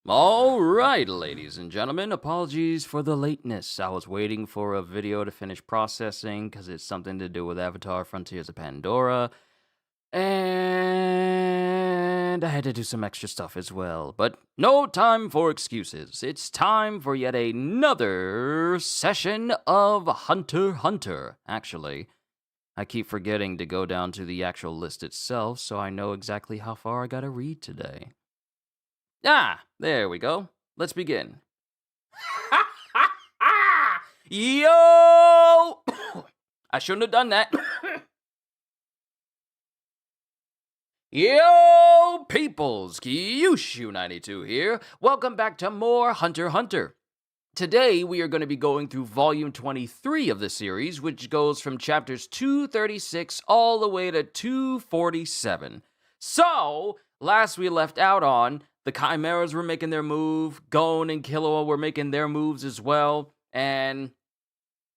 All right, ladies and gentlemen, apologies for the lateness. I was waiting for a video to finish processing because it's something to do with Avatar Frontiers of Pandora. And I had to do some extra stuff as well. But no time for excuses. It's time for yet another session of Hunter x Hunter. Actually, I keep forgetting to go down to the actual list itself so I know exactly how far I gotta read today. There we go. Let's begin. Yo! I shouldn't have done that. Yo, peoples! Kyushu92 here. Welcome back to more Hunter x Hunter. Today, we are going to be going through volume 23 of the series, which goes from chapters 236 all the way to 247. So, last we left out on, the Chimeras were making their move, Gon and Killua were making their moves as well, and,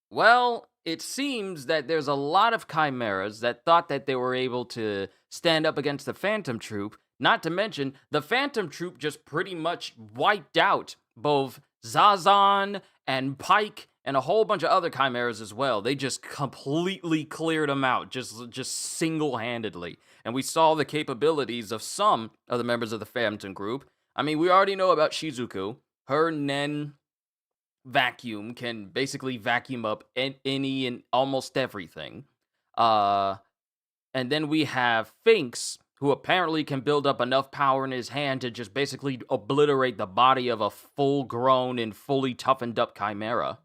well, it seems that there's a lot of Chimeras that thought that they were able to stand up against the Phantom Troop, not to mention, the Phantom Troop just pretty much wiped out both Zazan and Pike and a whole bunch of other Chimeras as well. They just completely cleared them out, just single-handedly. And we saw the capabilities of some of the members of the Phantom group. I mean, we already know about Shizuku. Her Nen vacuum can basically vacuum up any and almost everything. And then we have Finks, who apparently can build up enough power in his hand to just basically obliterate the body of a full-grown and fully toughened up Chimera.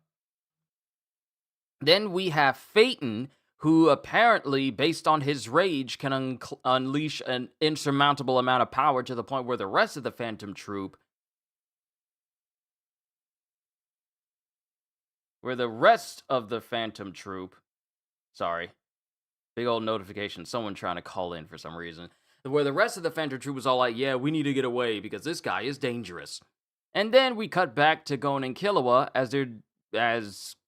Then we have Phaeton, who apparently, based on his rage, can unleash an insurmountable amount of power to the point where the rest of the Phantom Troop... Sorry. Big old notification, someone trying to call in for some reason. Where the rest of the Phantom Troop was all like, yeah, we need to get away because this guy is dangerous. And then we cut back to Gon and Killua as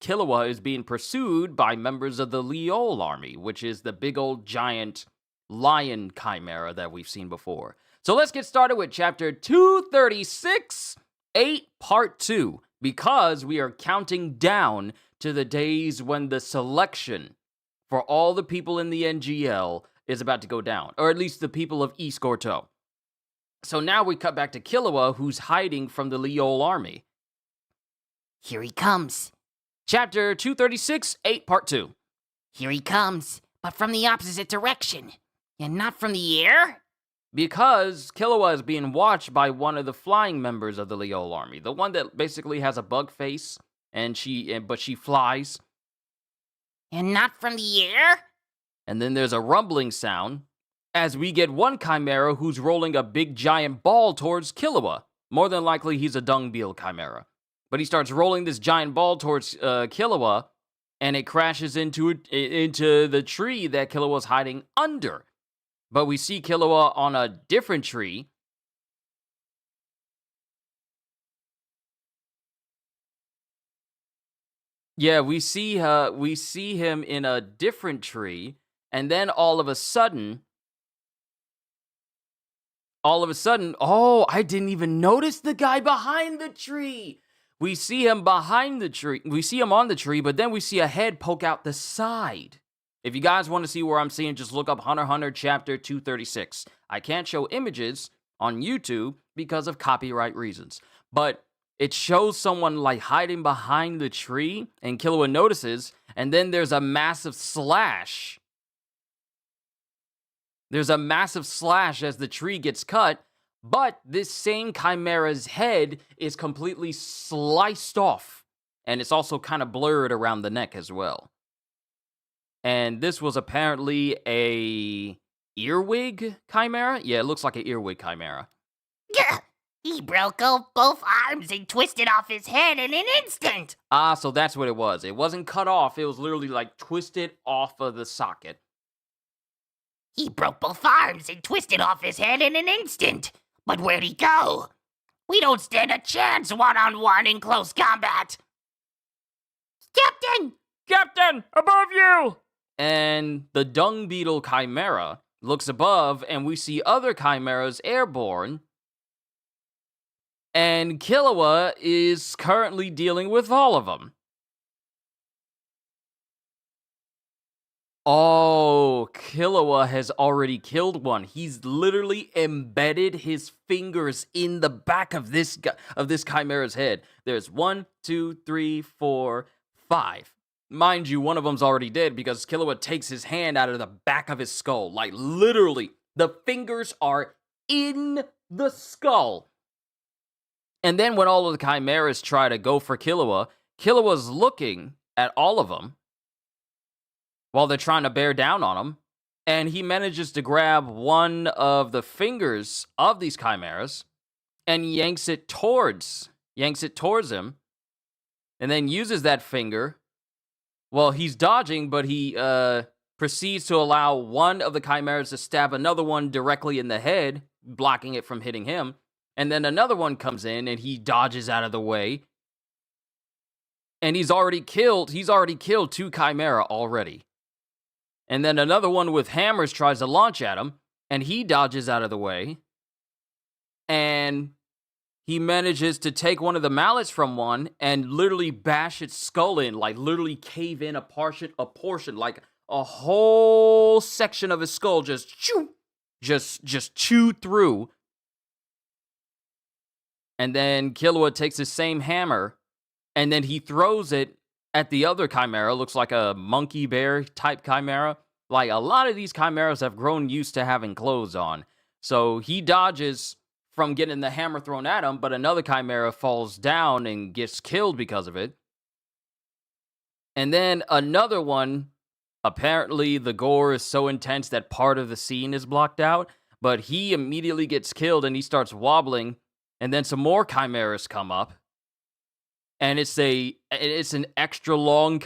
Killua is being pursued by members of the Leol army, which is the big old giant lion chimera that we've seen before. So let's get started with chapter 236, 8, part 2, because we are counting down to the days when the selection for all the people in the NGL is about to go down, or at least the people of East Gorto. So now we cut back to Killua, who's hiding from the Leol army. Here he comes. Chapter 236, 8, part 2. Here he comes, but from the opposite direction, and not from the air? Because Killua is being watched by one of the flying members of the Leol army, the one that basically has a bug face, but she flies. And not from the air? And then there's a rumbling sound as we get one Chimera who's rolling a big giant ball towards Killua. More than likely, he's a dung beetle Chimera. But he starts rolling this giant ball towards Killua, and it crashes into the tree that Killua's hiding under. But we see Killua on a different tree. Yeah, we see him in a different tree, and then all of a sudden, oh, I didn't even notice the guy behind the tree. We see him behind the tree. We see him on the tree, but then we see a head poke out the side. If you guys want to see where I'm seeing, just look up Hunter x Hunter chapter 236. I can't show images on YouTube because of copyright reasons, but it shows someone like hiding behind the tree, and Killua notices, and then there's a massive slash. There's a massive slash as the tree gets cut, but this same Chimera's head is completely sliced off, and it's also kind of blurred around the neck as well. And this was apparently a earwig Chimera? Yeah, it looks like an earwig Chimera. He broke off both arms and twisted off his head in an instant. So that's what it was. It wasn't cut off. It was literally like twisted off of the socket. He broke both arms and twisted off his head in an instant. But where'd he go? We don't stand a chance one-on-one in close combat. Captain! Captain, above you! And the dung beetle Chimera looks above, and we see other Chimeras airborne. And Killua is currently dealing with all of them. Oh, Killua has already killed one. He's literally embedded his fingers in the back of this Chimera's head. There's 1, 2, 3, 4, 5. Mind you, one of them's already dead because Killua takes his hand out of the back of his skull. Like, literally, the fingers are in the skull. And then when all of the Chimeras try to go for Killua, Killua's looking at all of them while they're trying to bear down on him, and he manages to grab one of the fingers of these Chimeras and yanks it towards him, and then uses that finger. Well, he's dodging, but he proceeds to allow one of the Chimeras to stab another one directly in the head, blocking it from hitting him. And then another one comes in, and he dodges out of the way. And he's already killed 2 Chimera already. And then another one with hammers tries to launch at him, and he dodges out of the way. And he manages to take one of the mallets from one and literally bash its skull in, like literally cave in a portion, like a whole section of his skull just chew through. And then Killua takes the same hammer, and then he throws it at the other Chimera. Looks like a monkey bear type Chimera. Like, a lot of these Chimeras have grown used to having clothes on. So he dodges from getting the hammer thrown at him, but another Chimera falls down and gets killed because of it. And then another one, apparently the gore is so intense that part of the scene is blocked out, but he immediately gets killed and he starts wobbling, and then some more Chimeras come up. And it's an extra long,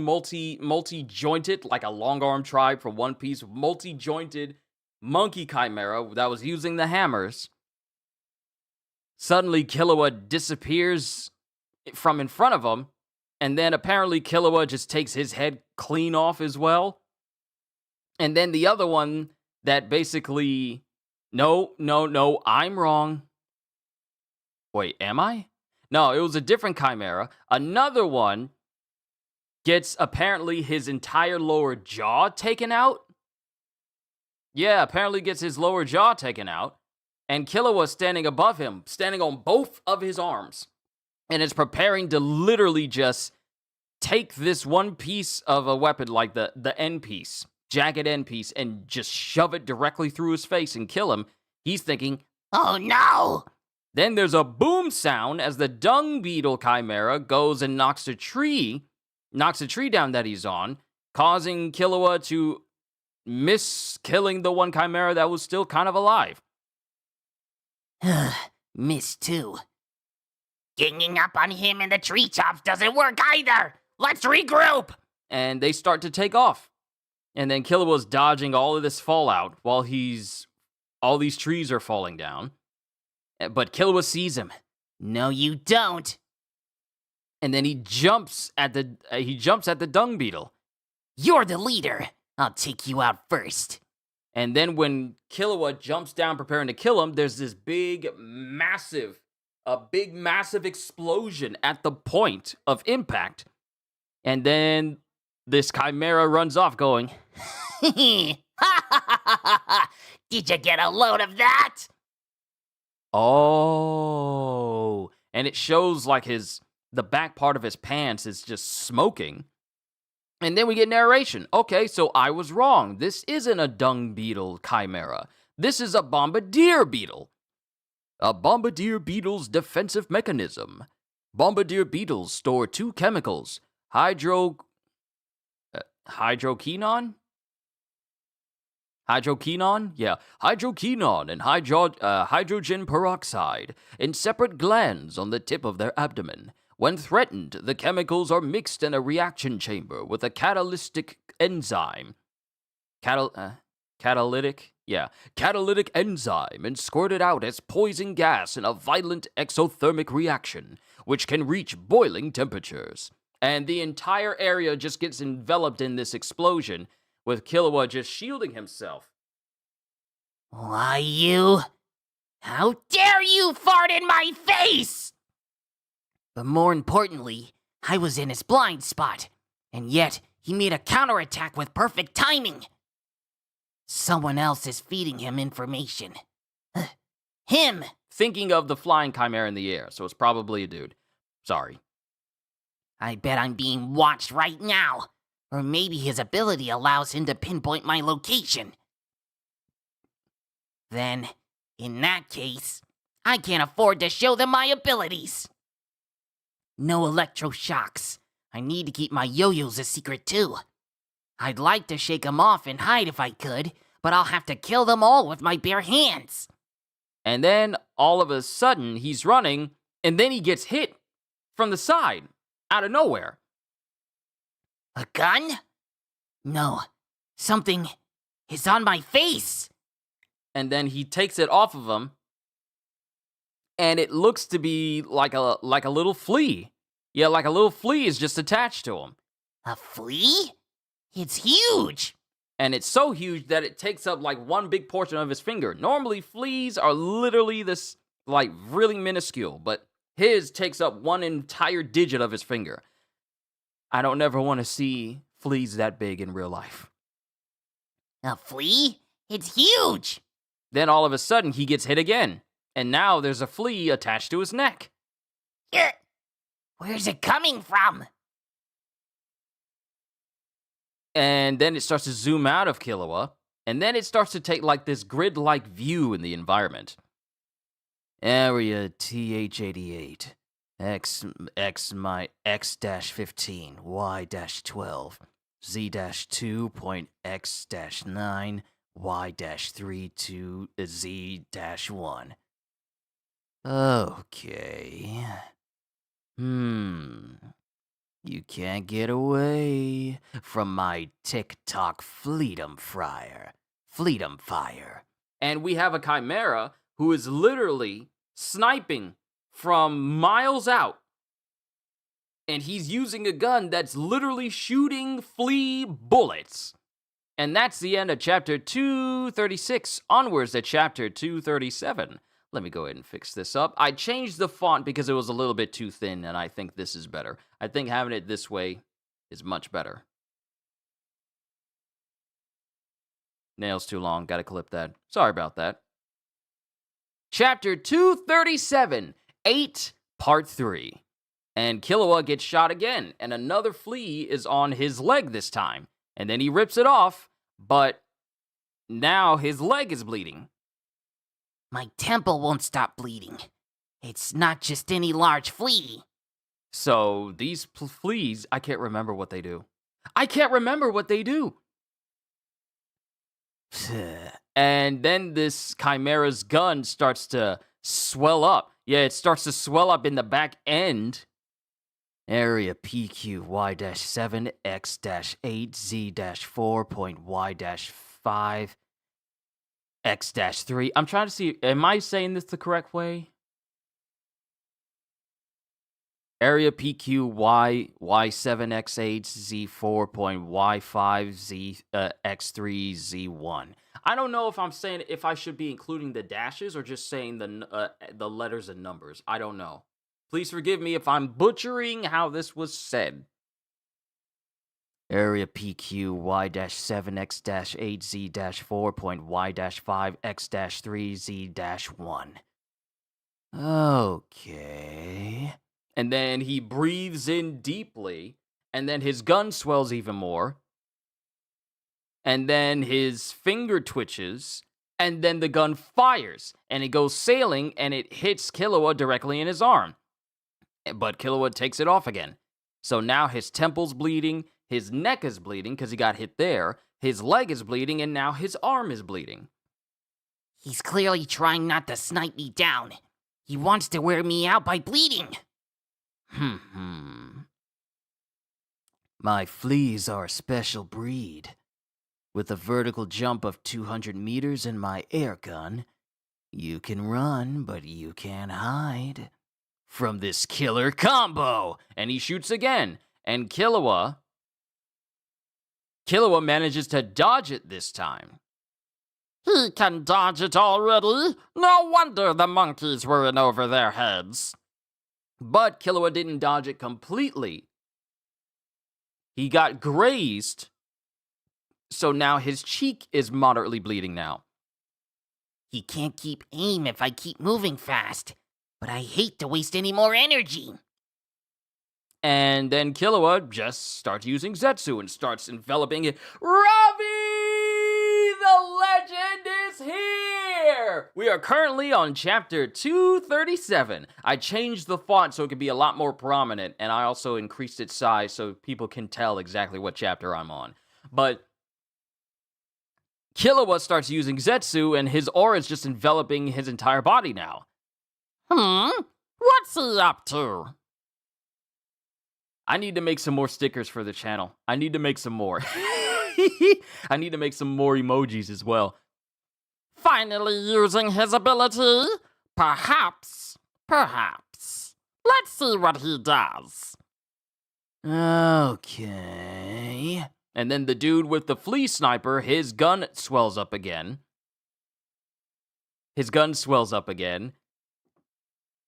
multi-jointed, like a long arm tribe from One Piece, multi-jointed monkey Chimera that was using the hammers. Suddenly, Killua disappears from in front of him, and then apparently Killua just takes his head clean off as well. And then the other one that basically, no, I'm wrong. Wait, am I? No, it was a different Chimera. Another one gets apparently his entire lower jaw taken out. Yeah, apparently gets his lower jaw taken out. And Killua standing above him, standing on both of his arms. And is preparing to literally just take this one piece of a weapon, like the end piece, jagged end piece, and just shove it directly through his face and kill him. He's thinking, oh no! Then there's a boom sound as the dung beetle Chimera goes and knocks a tree down that he's on, causing Killua to miss killing the one Chimera that was still kind of alive. Missed too. Ganging up on him in the treetops doesn't work either. Let's regroup. And they start to take off. And then Killua's dodging all of this fallout while all these trees are falling down. But Killua sees him. No, you don't. And then he jumps at the dung beetle. You're the leader. I'll take you out first. And then when Killua jumps down preparing to kill him, there's this big, massive explosion at the point of impact. And then this Chimera runs off going, Did you get a load of that? Oh, and it shows like the back part of his pants is just smoking. And then we get narration. Okay, so I was wrong. This isn't a dung beetle Chimera. This is a bombardier beetle. A bombardier beetle's defensive mechanism. Bombardier beetles store 2 chemicals, hydroquinone? Hydroquinone? Yeah, hydroquinone and hydrogen peroxide in separate glands on the tip of their abdomen. When threatened, the chemicals are mixed in a reaction chamber with a catalytic enzyme. Catalytic enzyme and squirted out as poison gas in a violent exothermic reaction, which can reach boiling temperatures. And the entire area just gets enveloped in this explosion, with Killua just shielding himself. Why, you How dare you fart in my face! But more importantly, I was in his blind spot, and yet he made a counterattack with perfect timing. Someone else is feeding him information. Him! Thinking of the flying chimera in the air, so it's probably a dude. Sorry. I bet I'm being watched right now. Or maybe his ability allows him to pinpoint my location. Then, in that case, I can't afford to show them my abilities. No electroshocks. I need to keep my yo-yos a secret too. I'd like to shake them off and hide if I could, but I'll have to kill them all with my bare hands. And then, all of a sudden, he's running, and then he gets hit from the side, out of nowhere. A gun? No, something is on my face. And then he takes it off of him, and it looks to be like a little flea. Yeah, like a little flea is just attached to him. A flea? It's huge. And it's so huge that it takes up like one big portion of his finger. Normally, fleas are literally this, like, really minuscule, but his takes up one entire digit of his finger. I don't ever want to see fleas that big in real life. A flea? It's huge. Then all of a sudden, he gets hit again. And now there's a flea attached to his neck. Where's it coming from? And then it starts to zoom out of Killua. And then it starts to take like this grid-like view in the environment. Area TH88. X-15, Y-12, Z-2.X-9, Y-32, Z-1. Okay. You can't get away from my TikTok Fleedom Fire. And we have a chimera who is literally sniping from miles out. And he's using a gun that's literally shooting flea bullets. And that's the end of chapter 236, onwards to chapter 237. Let me go ahead and fix this up. I changed the font because it was a little bit too thin, and I think this is better. I think having it this way is much better. Nails too long, gotta clip that. Sorry about that. Chapter 237, 8, Part 3. And Killua gets shot again, and another flea is on his leg this time. And then he rips it off, but now his leg is bleeding. My temple won't stop bleeding. It's not just any large flea. So these fleas, I can't remember what they do. And then this chimera's gun starts to swell up. Yeah, it starts to swell up in the back end. Area PQ Y-7 X-8 Z-4.Y-5 X-3. I'm trying to see, am I saying this the correct way? Area PQ Y7 X8 Z4.Y5 Z X3 Z1. I don't know if I'm saying if I should be including the dashes or just saying the letters and numbers. I don't know. Please forgive me if I'm butchering how this was said. Area PQ Y-7 X-8 Z-4.Y-5 X-3 Z-1. Okay. And then he breathes in deeply, and then his gun swells even more. And then his finger twitches, and then the gun fires, and it goes sailing, and it hits Killua directly in his arm. But Killua takes it off again. So now his temple's bleeding, his neck is bleeding because he got hit there, his leg is bleeding, and now his arm is bleeding. He's clearly trying not to snipe me down. He wants to wear me out by bleeding. My fleas are a special breed. With a vertical jump of 200 meters in my air gun, you can run, but you can't hide from this killer combo. And he shoots again, and Killua manages to dodge it this time. He can dodge it already. No wonder the monkeys were in over their heads. But Killua didn't dodge it completely. He got grazed, so now his cheek is moderately bleeding now. He can't keep aim if I keep moving fast, but I hate to waste any more energy. And then Killua just starts using Zetsu and starts enveloping it. Ravi! The legend is here! We are currently on chapter 237. I changed the font so it could be a lot more prominent, and I also increased its size so people can tell exactly what chapter I'm on. But Killua starts using Zetsu, and his aura is just enveloping his entire body now. What's he up to? I need to make some more stickers for the channel. I need to make some more. I need to make some more emojis as well. Finally using his ability? Perhaps. Let's see what he does. Okay. And then the dude with the flea sniper, his gun swells up again.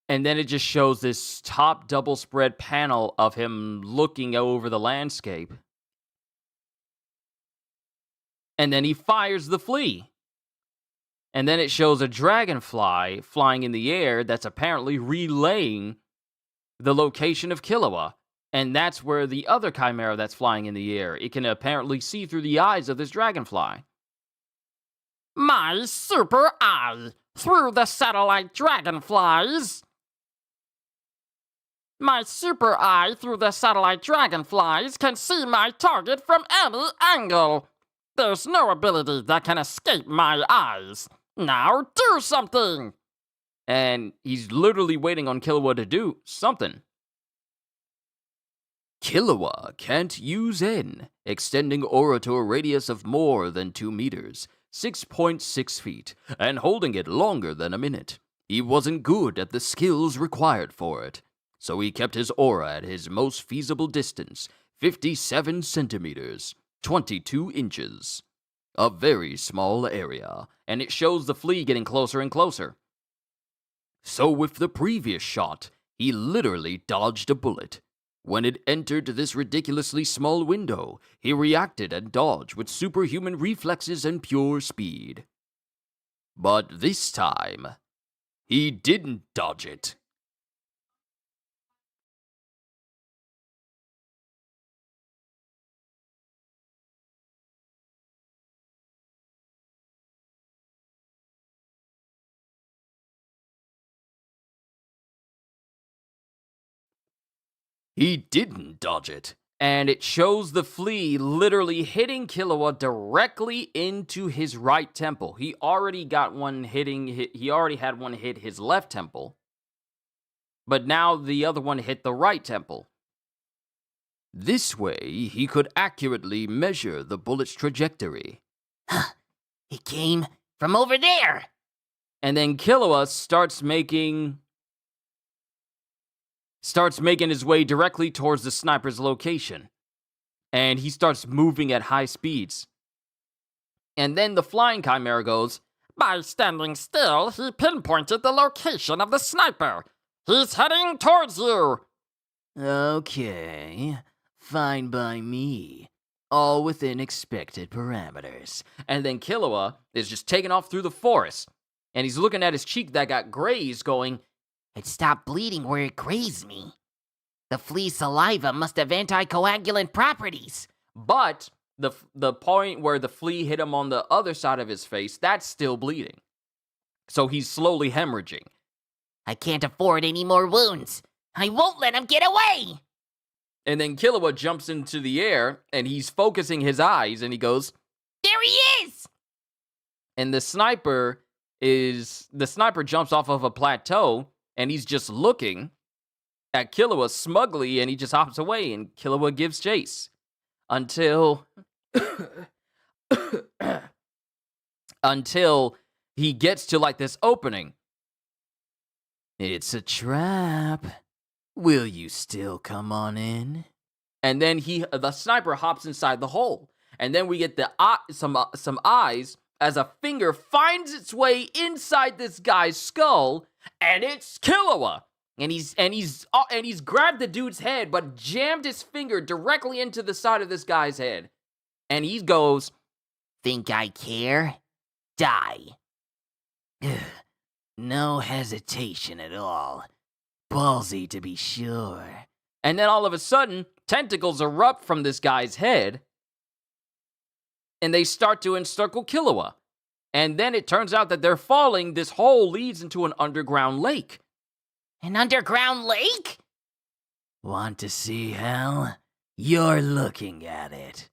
And then it just shows this top double spread panel of him looking over the landscape. And then he fires the flea. And then it shows a dragonfly flying in the air that's apparently relaying the location of Killua. And that's where the other chimera that's flying in the air, it can apparently see through the eyes of this dragonfly. My super eye through the satellite dragonflies. My super eye through the satellite dragonflies can see my target from any angle. There's no ability that can escape my eyes. Now do something! And he's literally waiting on Killua to do something. Killua can't use N, extending aura to a radius of more than 2 meters, 6.6 feet, and holding it longer than a minute. He wasn't good at the skills required for it, so he kept his aura at his most feasible distance, 57 centimeters, 22 inches. A very small area, and it shows the flea getting closer and closer. So with the previous shot, he literally dodged a bullet. When it entered this ridiculously small window, he reacted and dodged with superhuman reflexes and pure speed. But this time, he didn't dodge it. He didn't dodge it. And it shows the flea literally hitting Killua directly into his right temple. He already had one hit his left temple. But now the other one hit the right temple. This way, he could accurately measure the bullet's trajectory. It came from over there. And then Killua starts making his way directly towards the sniper's location. And he starts moving at high speeds. And then the flying chimera goes, By standing still, he pinpointed the location of the sniper. He's heading towards you. Okay, fine by me. All within expected parameters. And then Killua is just taking off through the forest. And he's looking at his cheek that got grazed going, It stopped bleeding where it grazed me. The flea's saliva must have anticoagulant properties. But the point where the flea hit him on the other side of his face, that's still bleeding. So he's slowly hemorrhaging. I can't afford any more wounds. I won't let him get away! And then Killua jumps into the air, and he's focusing his eyes, and he goes, There he is! And the sniper jumps off of a plateau, and he's just looking at Killua smugly, and he just hops away, and Killua gives chase. Until he gets to, like, this opening. It's a trap. Will you still come on in? And then the sniper hops inside the hole. And then we get some eyes as a finger finds its way inside this guy's skull, and it's Killua. And he's grabbed the dude's head, but jammed his finger directly into the side of this guy's head. And he goes, Think I care? Die. No hesitation at all. Ballsy to be sure. and then all of a sudden, tentacles erupt from this guy's head, and they start to encircle Killua. And then it turns out that they're falling. This hole leads into an underground lake. An underground lake? Want to see hell? You're looking at it.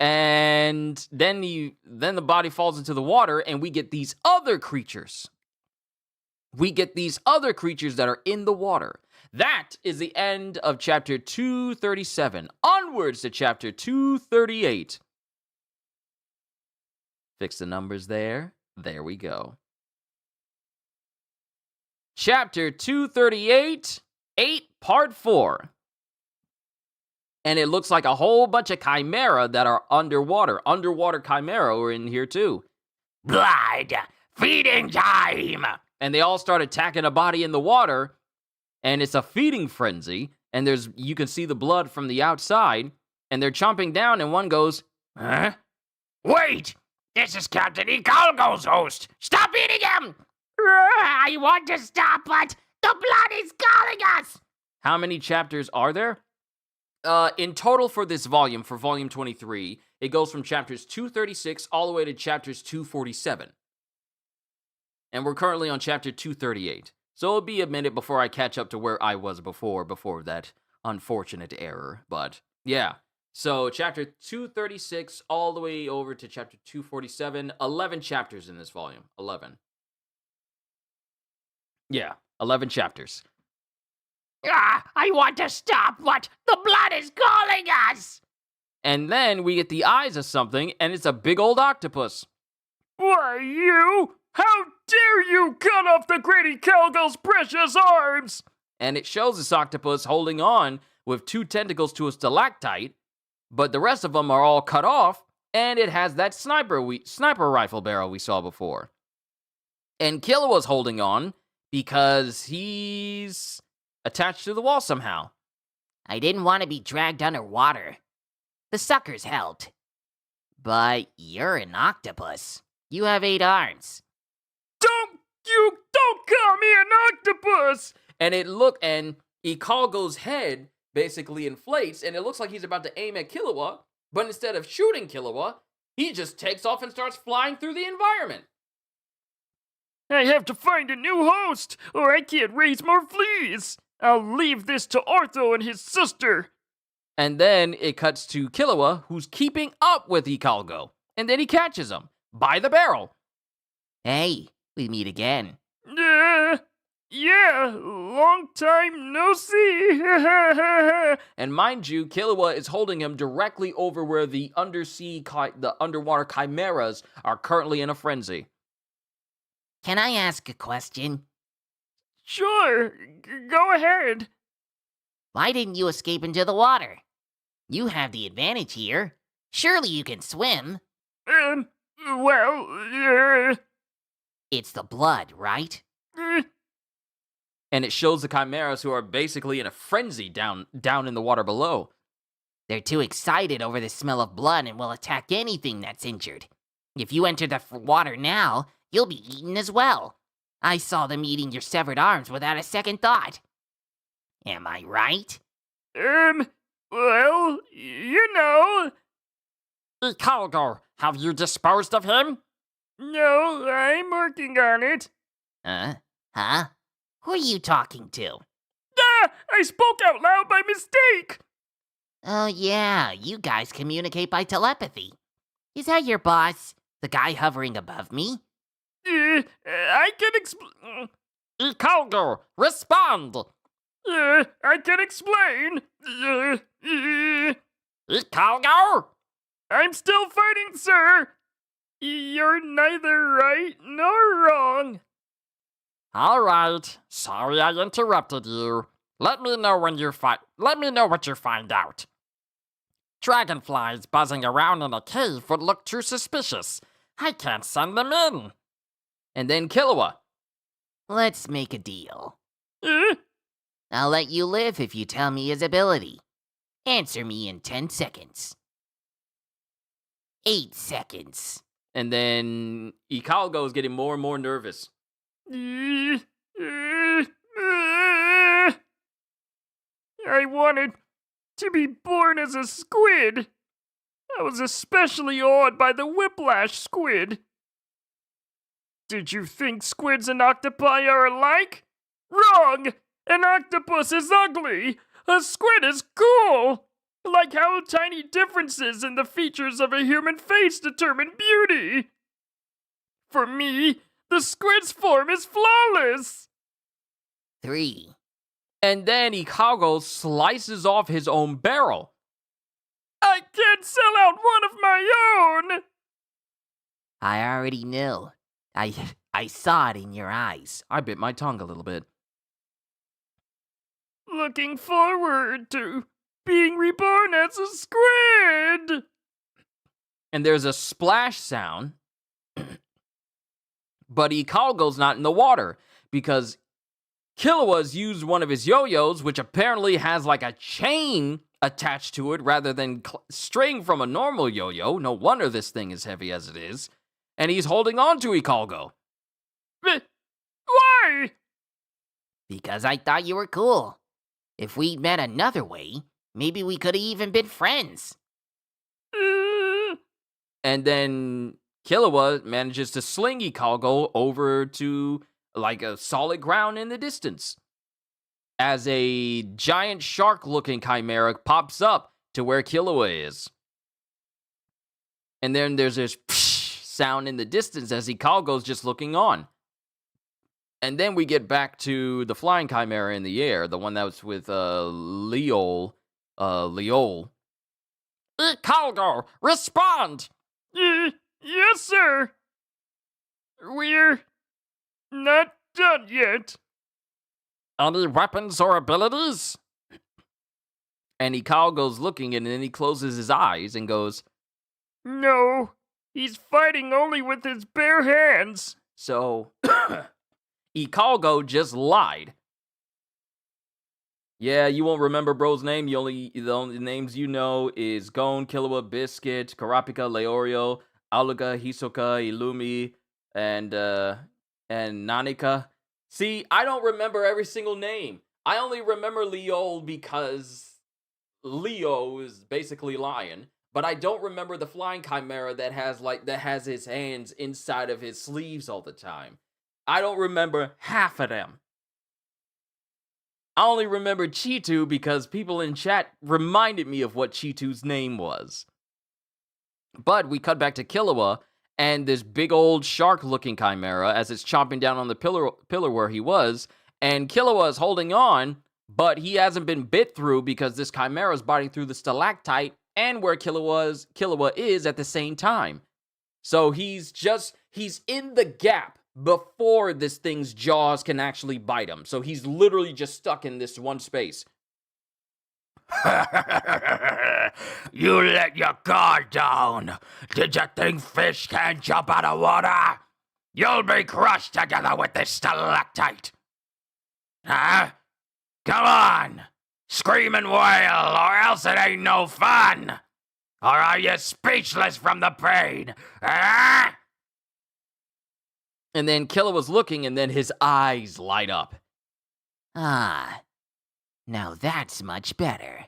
And then the body falls into the water, and we get these other creatures. We get these other creatures that are in the water. That is the end of chapter 237. Onwards to chapter 238. Fix the numbers there. There we go. Chapter 238, 8, part 4. And it looks like a whole bunch of chimera that are underwater. Underwater chimera are in here too. Blood! Feeding time! And they all start attacking a body in the water. And it's a feeding frenzy. And you can see the blood from the outside. And they're chomping down, and one goes, Huh? Wait! This is Captain Ikalgo's host! Stop eating him! I want to stop, but the blood is calling us! How many chapters are there? In total for this volume, for volume 23, it goes from chapters 236 all the way to chapters 247. And we're currently on chapter 238. So it'll be a minute before I catch up to where I was before that unfortunate error. But yeah, so chapter 236 all the way over to chapter 247, 11 chapters in this volume. 11. Yeah, 11 chapters. I want to stop, but the blood is calling us! And then we get the eyes of something, and it's a big old octopus. Why, you? How dare you cut off the Great Calgal's precious arms? And it shows this octopus holding on with 2 tentacles to a stalactite, but the rest of them are all cut off, and it has that sniper rifle barrel we saw before. And Killua's holding on because he's attached to the wall somehow. I didn't want to be dragged underwater. The suckers helped. But you're an octopus. You have 8 arms. Don't call me an octopus! And and Ikalgo's head basically inflates, and it looks like he's about to aim at Killua, but instead of shooting Killua, he just takes off and starts flying through the environment. I have to find a new host, or I can't raise more fleas. I'll leave this to Ortho and his sister. And then it cuts to Killua, who's keeping up with Ikalgo, and then he catches him by the barrel. Hey, we meet again. Yeah, long time no see. And mind you, Killua is holding him directly over where the underwater chimeras are currently in a frenzy. Can I ask a question? Sure, go ahead. Why didn't you escape into the water? You have the advantage here. Surely you can swim. Well, It's the blood, right? And it shows the chimeras who are basically in a frenzy down in the water below. They're too excited over the smell of blood and will attack anything that's injured. If you enter the water now, you'll be eaten as well. I saw them eating your severed arms without a second thought. Am I right? Well, you know. Ikalgo, have you disposed of him? No, I'm working on it. Huh? Who are you talking to? Ah, I spoke out loud by mistake. Oh yeah, you guys communicate by telepathy. Is that your boss? The guy hovering above me? I can explain. Ikalgo, respond! I can explain. Ikalgo? I'm still fighting, sir. You're neither right nor wrong. All right. Sorry I interrupted you. Let me know what you find out. Dragonflies buzzing around in a cave would look too suspicious. I can't send them in. And then Killua. Let's make a deal. Eh? I'll let you live if you tell me his ability. Answer me in 10 seconds. 8 seconds. And then Ikalgo's getting more and more nervous. I wanted to be born as a squid. I was especially awed by the whiplash squid. Did you think squids and octopi are alike? Wrong! An octopus is ugly! A squid is cool! Like how tiny differences in the features of a human face determine beauty! For me, the squid's form is flawless! 3. And then Ikalgo slices off his own barrel. I can't sell out one of my own! I already knew. I saw it in your eyes. I bit my tongue a little bit. Looking forward to being reborn as a squid! And there's a splash sound. But Ikalgo's not in the water because Killua's used one of his yo-yos, which apparently has like a chain attached to it rather than string from a normal yo-yo. No wonder this thing is heavy as it is. And he's holding on to Ikalgo. Why? Because I thought you were cool. If we'd met another way, maybe we could have even been friends. And then Killua manages to sling Ikalgo over to like a solid ground in the distance. As a giant shark-looking chimera pops up to where Killua is. And then there's this sound in the distance as Ikalgo's just looking on. And then we get back to the flying chimera in the air, the one that was with Leol. Ikalgo, respond! Yes, sir. We're not done yet. Any weapons or abilities? And Ikalgo's looking, and then he closes his eyes and goes, No, he's fighting only with his bare hands. so Ikalgo just lied. Yeah, you won't remember bro's name. The only names you know is Gon, Killua, Biscuit, Karapika, Leorio, Aluga, Hisoka, Illumi, and Nanika. See, I don't remember every single name. I only remember Leol because Leo is basically lion, but I don't remember the flying chimera that has his hands inside of his sleeves all the time. I don't remember half of them. I only remember Chitu because people in chat reminded me of what Chitu's name was. But we cut back to Killua and this big old shark-looking chimera as it's chomping down on the pillar where he was, and Killua is holding on, but he hasn't been bit through because this chimera is biting through the stalactite and where Killua is at the same time. So he's in the gap before this thing's jaws can actually bite him. So he's literally just stuck in this one space. You let your guard down. Did you think fish can't jump out of water? You'll be crushed together with this stalactite. Huh? Come on! Scream and wail, or else it ain't no fun! Or are you speechless from the pain? Huh? And then Killua was looking, and then his eyes light up. Ah, now that's much better.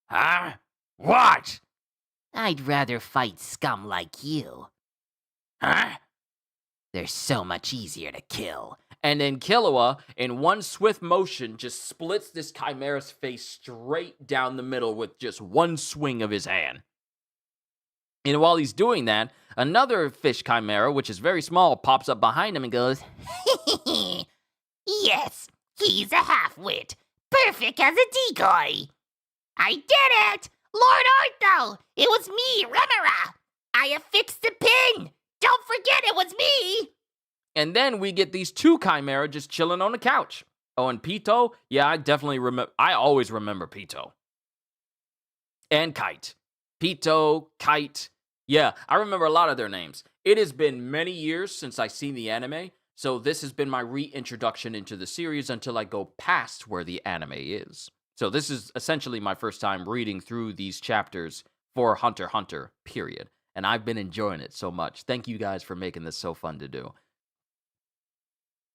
Huh? What? I'd rather fight scum like you. Huh? They're so much easier to kill. And then Killua, in one swift motion, just splits this chimera's face straight down the middle with just one swing of his hand. And while he's doing that, another fish chimera, which is very small, pops up behind him and goes, Yes, he's a half-wit. Perfect as a decoy. I did it! Lord Artho! It was me, Remera! I affixed the pin! Don't forget it was me! And then we get these two chimera just chilling on the couch. Oh, and Pito? Yeah, I definitely remember. I always remember Pito. And Kite. Pito, Kite. Yeah, I remember a lot of their names. It has been many years since I've seen the anime, so this has been my reintroduction into the series until I go past where the anime is. So this is essentially my first time reading through these chapters for Hunter x Hunter, period. And I've been enjoying it so much. Thank you guys for making this so fun to do.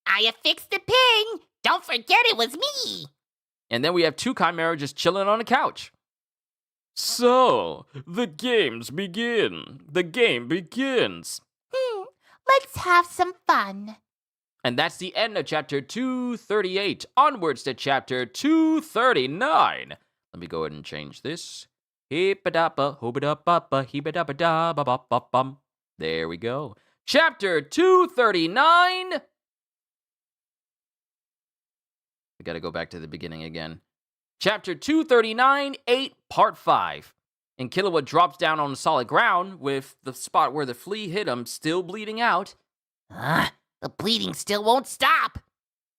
I affixed the ping! Don't forget it was me! And then we have two Chimera just chilling on a couch. So, the games begin. The game begins. Let's have some fun. And that's the end of chapter 238. Onwards to chapter 239. Let me go ahead and change this. Hip-a-da-ba, hooba-da-ba-ba, hee-ba-da-ba-da-ba-ba-ba-bum. There we go. Chapter 239. We gotta go back to the beginning again. Chapter 239, 8, Part 5. And Killua drops down on solid ground with the spot where the flea hit him still bleeding out. The bleeding still won't stop.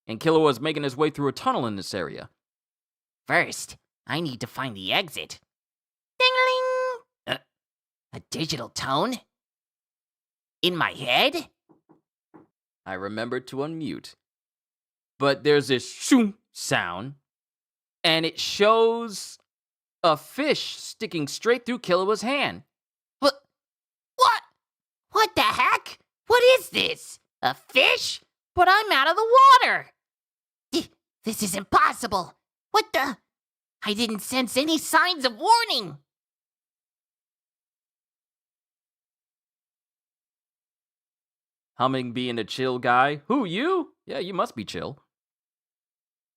And Killua is making his way through a tunnel in this area. First, I need to find the exit. Ding-a-ling! A digital tone? In my head? I remembered to unmute. But there's this shoom sound, and it shows a fish sticking straight through Killua's hand. What? What the heck? What is this? A fish? But I'm out of the water! This is impossible! What the? I didn't sense any signs of warning! Humming being a chill guy. Who, you? Yeah, you must be chill.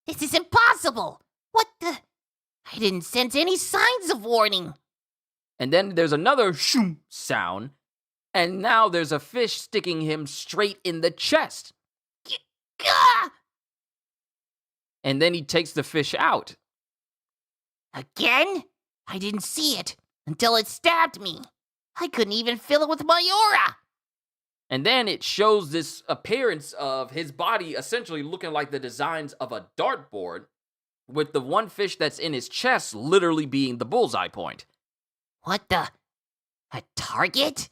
This is impossible! What the? I didn't sense any signs of warning! And then there's another shoom sound, and now there's a fish sticking him straight in the chest. Gah! And then he takes the fish out. Again? I didn't see it until it stabbed me. I couldn't even feel it with my aura. And then it shows this appearance of his body essentially looking like the designs of a dartboard, with the one fish that's in his chest literally being the bullseye point. What the? A target?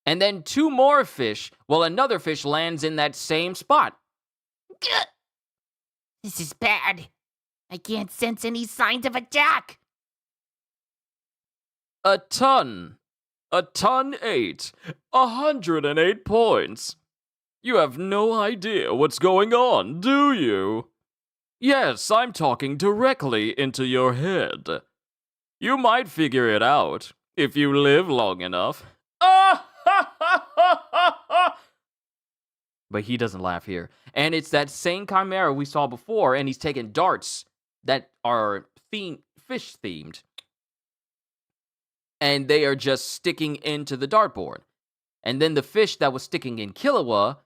And then two more fish, while another fish lands in that same spot. Gah! This is bad. I can't sense any signs of attack. A ton 8. 108 points. You have no idea what's going on, do you? Yes, I'm talking directly into your head. You might figure it out if you live long enough. But he doesn't laugh here. And it's that same Chimera we saw before, and he's taking darts that are fish themed. And they are just sticking into the dartboard. And then the fish that was sticking in Killua,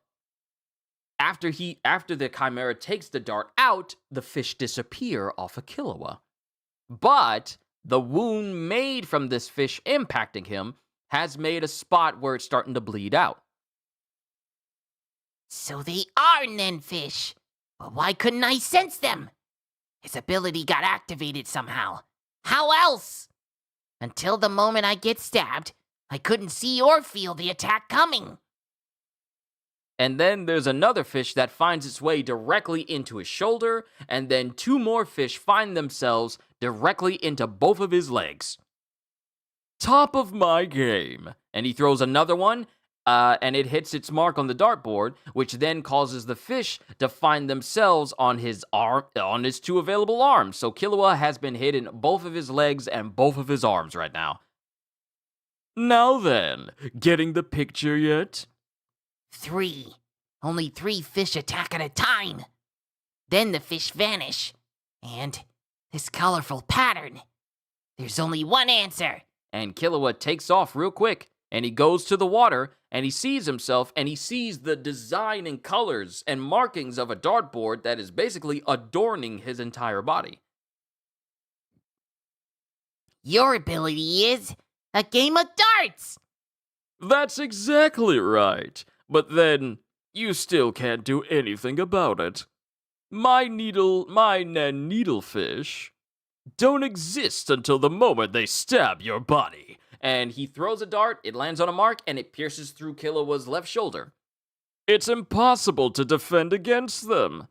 after the Chimera takes the dart out, the fish disappear off of Killua. But the wound made from this fish impacting him has made a spot where it's starting to bleed out. So they are Nenfish. But why couldn't I sense them? His ability got activated somehow. How else? Until the moment I get stabbed, I couldn't see or feel the attack coming. And then there's another fish that finds its way directly into his shoulder, and then two more fish find themselves directly into both of his legs. Top of my game. And he throws another one, and it hits its mark on the dartboard, which then causes the fish to find themselves on his two available arms. So Killua has been hit in both of his legs and both of his arms right now. Now then, getting the picture yet? 3. Only 3 fish attack at a time. Then the fish vanish. And this colorful pattern. There's only one answer. And Killua takes off real quick, and he goes to the water, and he sees himself, and he sees the design and colors and markings of a dartboard that is basically adorning his entire body. Your ability is a game of darts. That's exactly right. But then, you still can't do anything about it. My needlefish don't exist until the moment they stab your body. and he throws a dart, it lands on a mark, and it pierces through Killua's left shoulder. It's impossible to defend against them.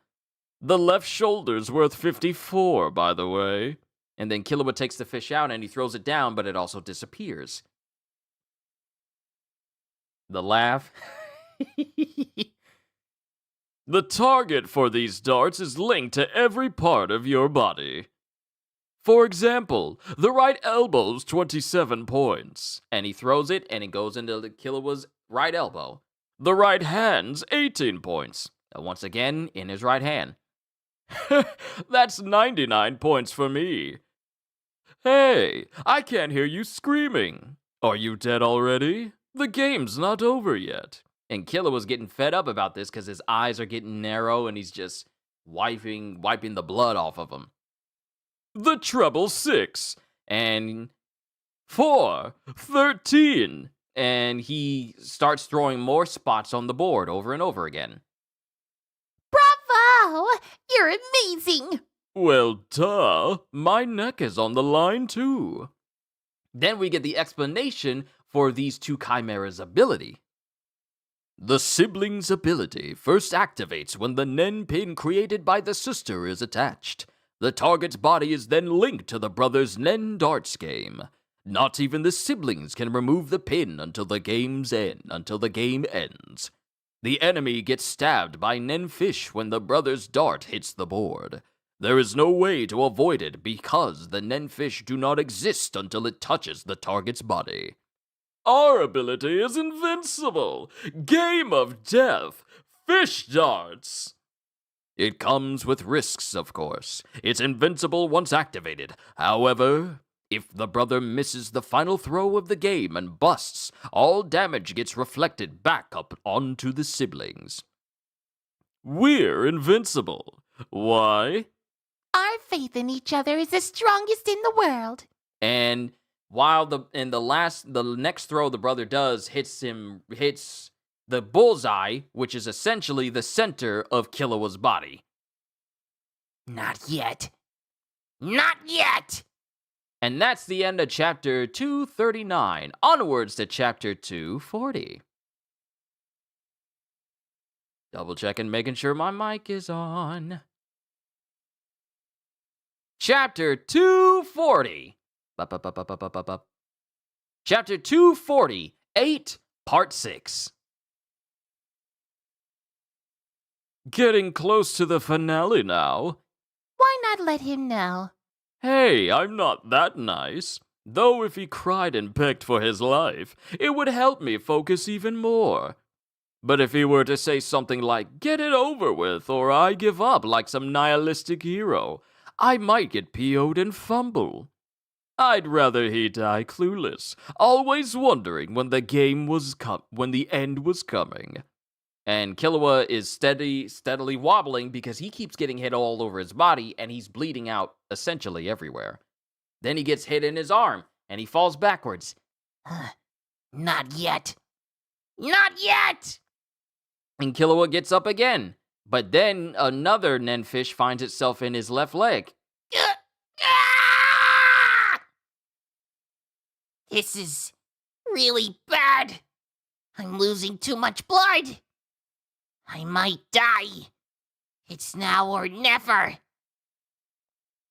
The left shoulder's worth 54, by the way. And then Killua takes the fish out and he throws it down, but it also disappears. The laugh. The target for these darts is linked to every part of your body. For example, the right elbow's 27 points. And he throws it and it goes into Killua's right elbow. The right hand's 18 points. Once again, in his right hand. That's 99 points for me. Hey, I can't hear you screaming. Are you dead already? The game's not over yet. And Killua was getting fed up about this because his eyes are getting narrow and he's just wiping the blood off of them. The treble 6. And 4, 13. And he starts throwing more spots on the board over and over again. Bravo! You're amazing! Well, duh. My neck is on the line, too. Then we get the explanation for these two chimeras' ability. The sibling's ability first activates when the Nen pin created by the sister is attached. The target's body is then linked to the brother's Nen darts game. Not even the siblings can remove the pin until the game ends. The enemy gets stabbed by Nen fish when the brother's dart hits the board. There is no way to avoid it because the Nen fish do not exist until it touches the target's body. Our ability is invincible. Game of death. Fish darts. It comes with risks, of course. It's invincible once activated. However, if the brother misses the final throw of the game and busts, all damage gets reflected back up onto the siblings. We're invincible. Why? Our faith in each other is the strongest in the world. And while the next throw the brother does hits the bullseye, which is essentially the center of Killua's body. Not yet. Not yet! And that's the end of chapter 239. Onwards to chapter 240. Double checking, making sure my mic is on. Chapter 240. Chapter 248, Part 6. Getting close to the finale now. Why not let him know? Hey, I'm not that nice. Though if he cried and begged for his life, it would help me focus even more. But if he were to say something like, "Get it over with," or "I give up," like some nihilistic hero, I might get PO'd and fumble. I'd rather he die clueless, always wondering when the end was coming. And Killua is steadily wobbling because he keeps getting hit all over his body and he's bleeding out essentially everywhere. Then he gets hit in his arm and he falls backwards. Not yet. Not yet! And Killua gets up again. But then another Nen fish finds itself in his left leg. This is really bad. I'm losing too much blood. I might die. It's now or never.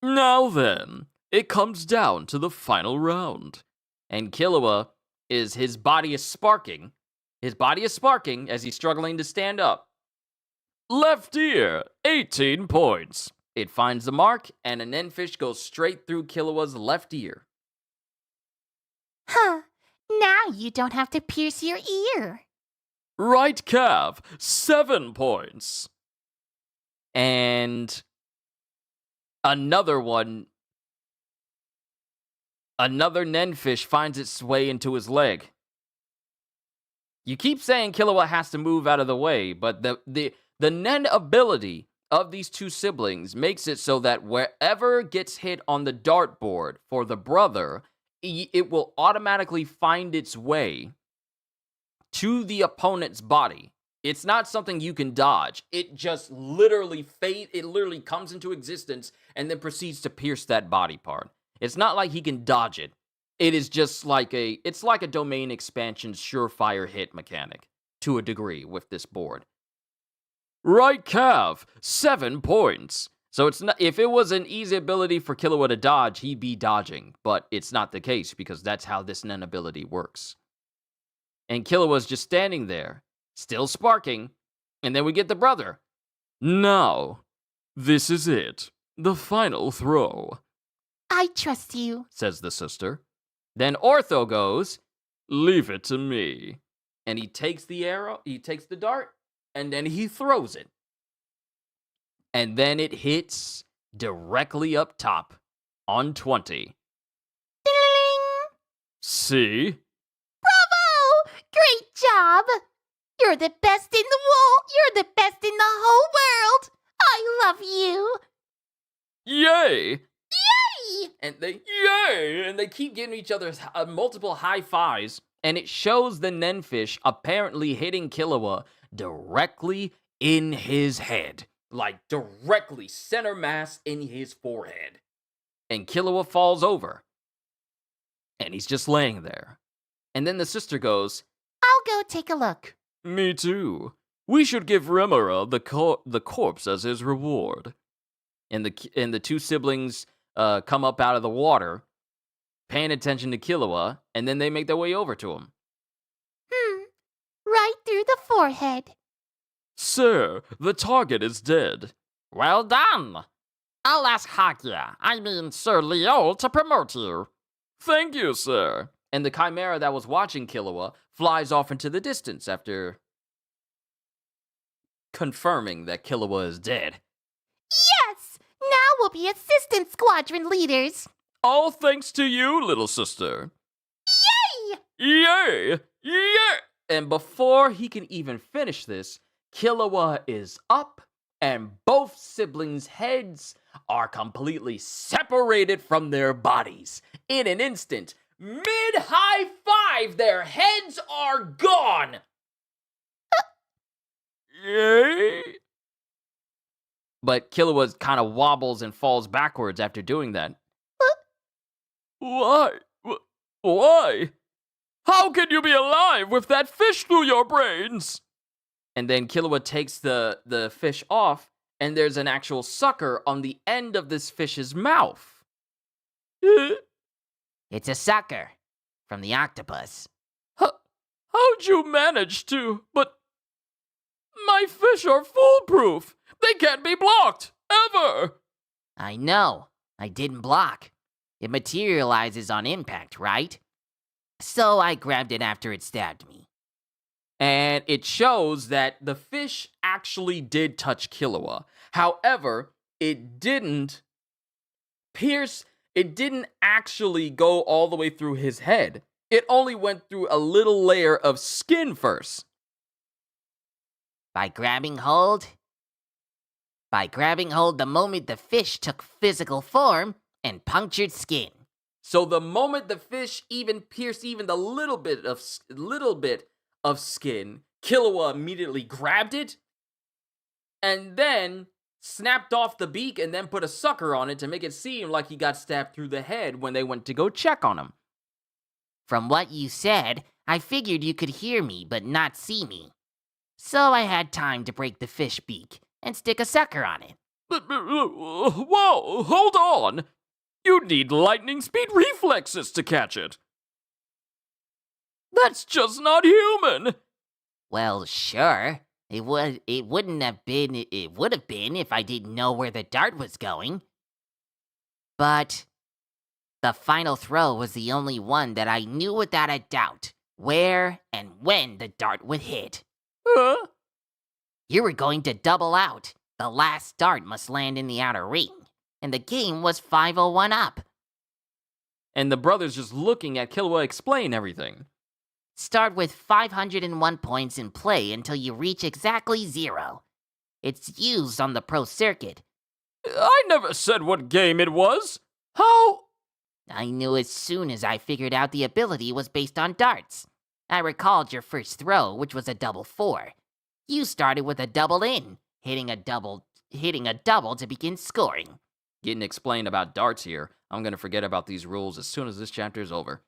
Now then, it comes down to the final round. And Killua his body is sparking. His body is sparking as he's struggling to stand up. Left ear, 18 points. It finds the mark, and a Nen fish goes straight through Killua's left ear. Huh. Now you don't have to pierce your ear. Right calf, 7 points. And another Nen fish finds its way into his leg. You keep saying Killua has to move out of the way, but the Nen ability of these two siblings makes it so that wherever gets hit on the dartboard for the brother, it will automatically find its way to the opponent's body. It's not something you can dodge. It just literally comes into existence and then proceeds to pierce that body part. It's not like he can dodge it. It is just like it's like a domain expansion surefire hit mechanic to a degree with this board. Right calf, 7 points. So it's not, if it was an easy ability for Killua to dodge, he'd be dodging, but it's not the case because that's how this Nen ability works. And Killua's just standing there, still sparking, and then we get the brother. Now, this is it. The final throw. I trust you, Says the sister. Then Ortho goes, Leave it to me. and he takes the arrow, he takes the dart, and then he throws it. And then it hits directly up top on 20. Ding! See? Bravo! Great job! You're the best in the world! You're the best in the whole world! I love you! Yay! Yay! And they keep giving each other multiple high fives, and it shows the Nenfish apparently hitting Killua directly in his head. Like, directly center mass in his forehead. And Killua falls over. And he's just laying there. And then the sister goes, I'll go take a look. Me too. We should give Remora the corpse as his reward. and the two siblings come up out of the water, paying attention to Killua, and then they make their way over to him. Right through the forehead. Sir, the target is dead. Well done. I'll ask Sir Leol, to promote you. Thank you, sir. And the Chimera that was watching Killua flies off into the distance after confirming that Killua is dead. Yes! Now we'll be assistant squadron leaders. All thanks to you, little sister. Yay! Yay! Yay! And before he can even finish this, Killua is up, and both siblings' heads are completely separated from their bodies. In an instant, mid-high five, their heads are gone! Yay! But Killua kind of wobbles and falls backwards after doing that. Why? Why? How can you be alive with that fish through your brains? And then Killua takes the fish off, and there's an actual sucker on the end of this fish's mouth. It's a sucker from the octopus. How'd you manage to? But my fish are foolproof. They can't be blocked, ever. I know. I didn't block. It materializes on impact, right? So I grabbed it after it stabbed me. And it shows that the fish actually did touch Killua. However, it didn't actually go all the way through his head. It only went through a little layer of skin first. By grabbing hold the moment the fish took physical form and punctured skin. So the moment the fish even pierced even the little bit of skin, Killua immediately grabbed it and then snapped off the beak and then put a sucker on it to make it seem like he got stabbed through the head when they went to go check on him. From what you said, I figured you could hear me but not see me. So I had time to break the fish beak and stick a sucker on it. Whoa, hold on. You need lightning speed reflexes to catch it. That's just not human. Well, sure. It would have been if I didn't know where the dart was going. But the final throw was the only one that I knew without a doubt where and when the dart would hit. Huh? You were going to double out. The last dart must land in the outer ring, and the game was 501 up. And the brother's just looking at Killua explain everything. Start with 501 points in play until you reach exactly 0. It's used on the pro circuit. I never said what game it was. How? I knew as soon as I figured out the ability was based on darts. I recalled your first throw, which was a double 4. You started with a double in, hitting a double to begin scoring. Getting explained about darts here. I'm gonna forget about these rules as soon as this chapter is over.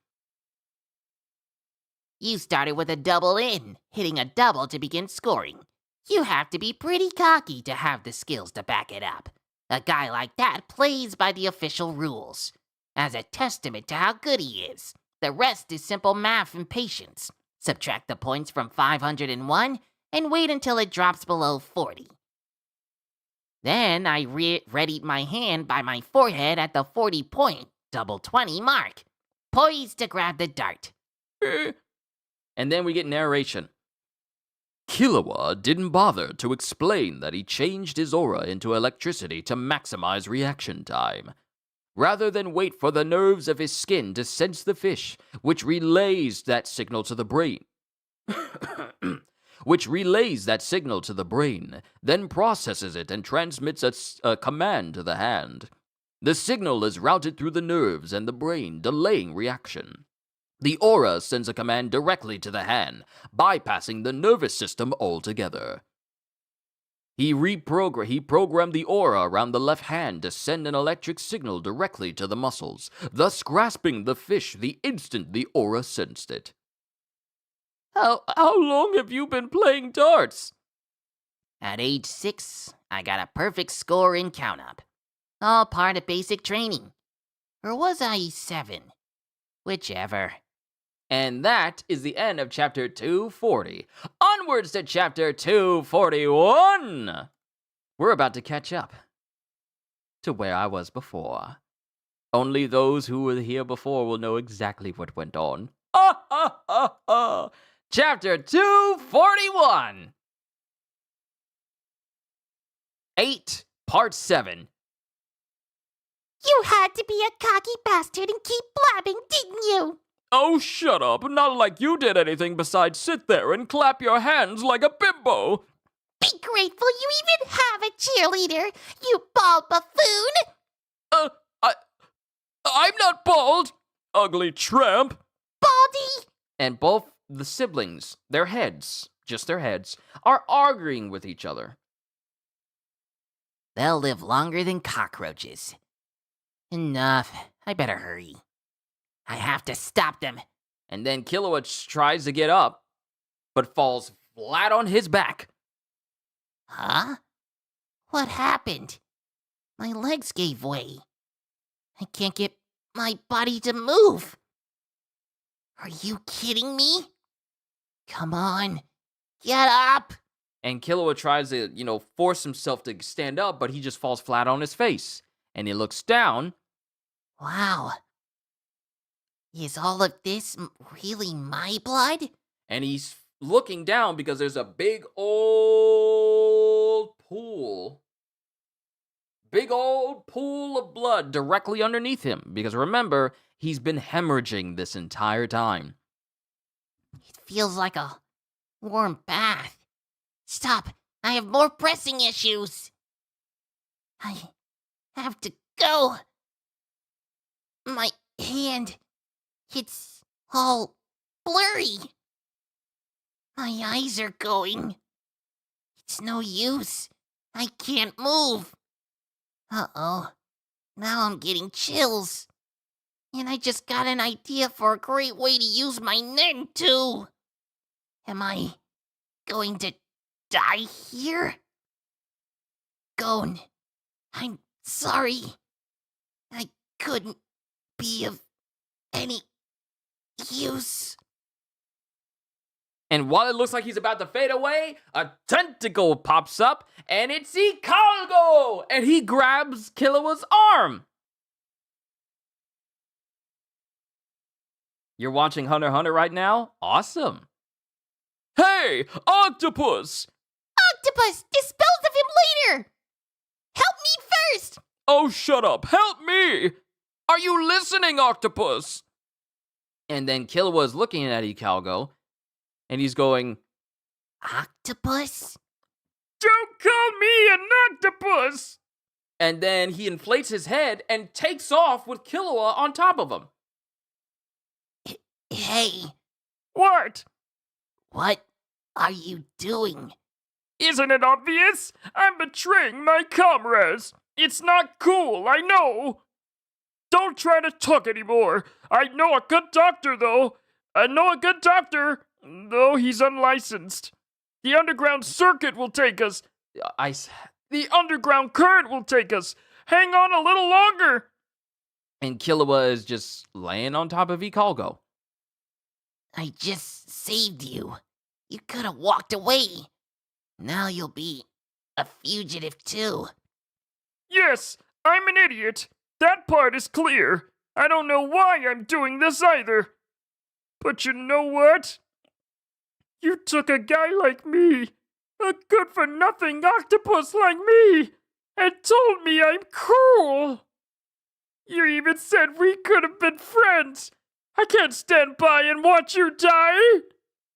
You started with a double in, hitting a double to begin scoring. You have to be pretty cocky to have the skills to back it up. A guy like that plays by the official rules. As a testament to how good he is. The rest is simple math and patience. Subtract the points from 501 and wait until it drops below 40. Then I readied my hand by my forehead at the 40-point, double 20 mark, poised to grab the dart. And then we get narration. Killua didn't bother to explain that he changed his aura into electricity to maximize reaction time. Rather than wait for the nerves of his skin to sense the fish, which relays that signal to the brain. Then processes it and transmits a command to the hand. The signal is routed through the nerves and the brain, delaying reaction. The aura sends a command directly to the hand, bypassing the nervous system altogether. He programmed the aura around the left hand to send an electric signal directly to the muscles, thus grasping the fish the instant the aura sensed it. How long have you been playing darts? At age 6, I got a perfect score in count-up. All part of basic training. Or was I 7? Whichever. And that is the end of chapter 240. Onwards to chapter 241! We're about to catch up to where I was before. Only those who were here before will know exactly what went on. Chapter 241! 8, Part 7. You had to be a cocky bastard and keep blabbing, didn't you? Oh, shut up. Not like you did anything besides sit there and clap your hands like a bimbo. Be grateful you even have a cheerleader, you bald buffoon! I'm not bald, ugly tramp. Baldy! And both the siblings, their heads, are arguing with each other. They'll live longer than cockroaches. Enough. I better hurry. I have to stop them. And then Killua tries to get up, but falls flat on his back. Huh? What happened? My legs gave way. I can't get my body to move. Are you kidding me? Come on. Get up! And Killua tries to, force himself to stand up, but he just falls flat on his face. And he looks down. Wow. Is all of this really my blood? And he's looking down because there's a big old pool. Big old pool of blood directly underneath him. Because remember, he's been hemorrhaging this entire time. It feels like a warm bath. Stop. I have more pressing issues. I have to go. My hand. It's all blurry. My eyes are going. It's no use. I can't move. Uh-oh. Now I'm getting chills. And I just got an idea for a great way to use my nen, too. Am I going to die here? Gon, I'm sorry. I couldn't be of any use. And while it looks like he's about to fade away, a tentacle pops up, and it's Ikalgo! And he grabs Killua's arm. You're watching Hunter x Hunter right now? Awesome. Hey, octopus! Octopus, dispose of him later! Help me first! Oh, shut up. Help me! Are you listening, octopus? And then Killua's looking at Ikalgo, and he's going, Octopus? Don't call me an octopus! And then he inflates his head and takes off with Killua on top of him. Hey, What? what are you doing? Isn't it obvious? I'm betraying my comrades. It's not cool, I know. Don't try to talk anymore. I know a good doctor, though. Though he's unlicensed. The underground circuit will take us. The underground current will take us. Hang on a little longer. And Killua is just laying on top of Ikalgo. I just saved you. You could have walked away. Now you'll be a fugitive too. Yes, I'm an idiot. That part is clear. I don't know why I'm doing this either. But you know what? You took a guy like me, a good-for-nothing octopus like me, and told me I'm cool. You even said we could have been friends. I can't stand by and watch you die.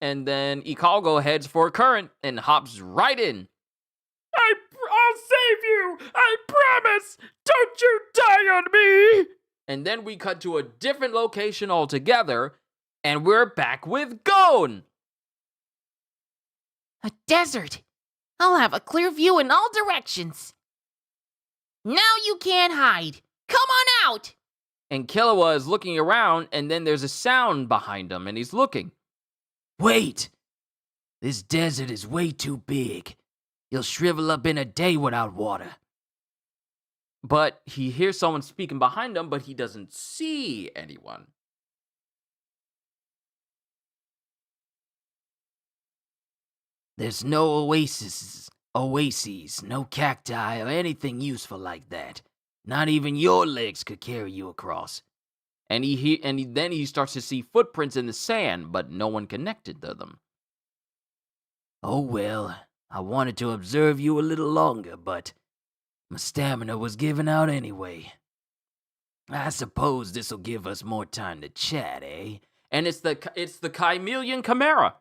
And then Ikalgo heads for current and hops right in. I'll save you! I promise! Don't you die on me! And then we cut to a different location altogether, and we're back with Gon! A desert. I'll have a clear view in all directions. Now you can't hide. Come on out! And Killua is looking around, and then there's a sound behind him, and he's looking. Wait! This desert is way too big. You'll shrivel up in a day without water. But he hears someone speaking behind him, but he doesn't see anyone. There's no oases, no cacti or anything useful like that. Not even your legs could carry you across. And then he starts to see footprints in the sand, but no one connected to them. Oh well, I wanted to observe you a little longer, but my stamina was giving out anyway. I suppose this'll give us more time to chat, eh? And it's the Chameleon Chimera.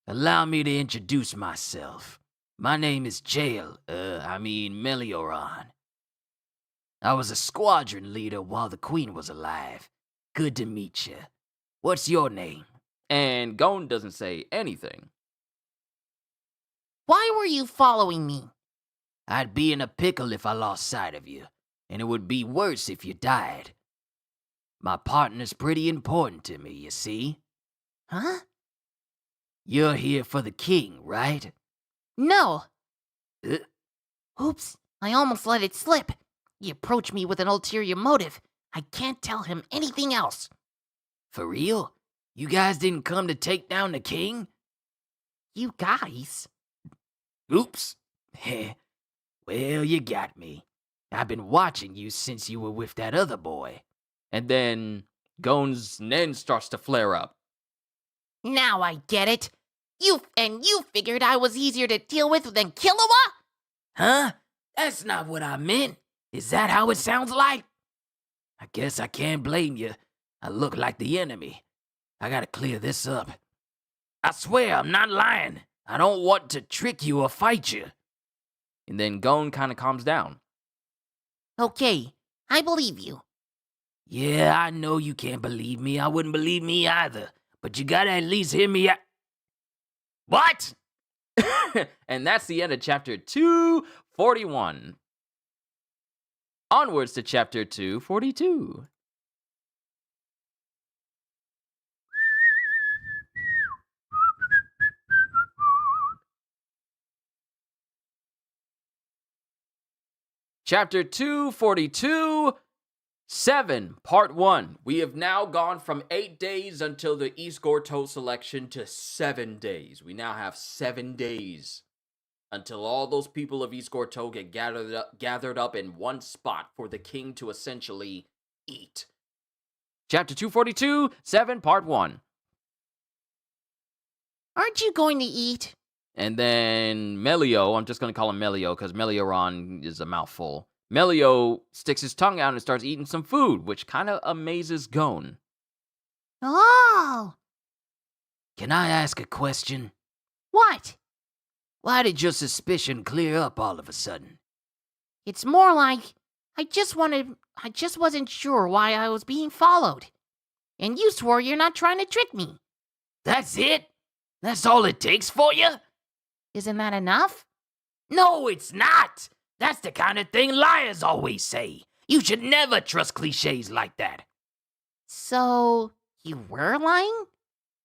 Allow me to introduce myself. My name is Melioran. I was a squadron leader while the Queen was alive. Good to meet you. What's your name? And Gon doesn't say anything. Why were you following me? I'd be in a pickle if I lost sight of you, and it would be worse if you died. My partner's pretty important to me, you see? Huh? You're here for the king, right? No. Oops, I almost let it slip. He approached me with an ulterior motive. I can't tell him anything else. For real? You guys didn't come to take down the king? You guys? Oops. Well, you got me. I've been watching you since you were with that other boy. And then Gon's Nen starts to flare up. Now I get it. You figured I was easier to deal with than Killua? Huh? That's not what I meant. Is that how it sounds like? I guess I can't blame you. I look like the enemy. I gotta clear this up. I swear I'm not lying. I don't want to trick you or fight you. And then Gon kind of calms down. Okay, I believe you. Yeah, I know you can't believe me. I wouldn't believe me either. But you gotta at least hear me out. What? And that's the end of chapter 241. Onwards to chapter 242. Chapter 242, 7, Part 1. We have now gone from 8 days until the East Gorto selection to 7 days. We now have 7 days until all those people of East Gorto get gathered up in one spot for the king to essentially eat. Chapter 242, 7, Part 1. Aren't you going to eat? And then Melio, I'm just going to call him Melio because Melioran is a mouthful. Melio sticks his tongue out and starts eating some food, which kind of amazes Gon. Oh! Can I ask a question? What? Why did your suspicion clear up all of a sudden? It's more like I just wasn't sure why I was being followed. And you swore you're not trying to trick me. That's it? That's all it takes for you? Isn't that enough? No, it's not. That's the kind of thing liars always say. You should never trust cliches like that. So, you were lying?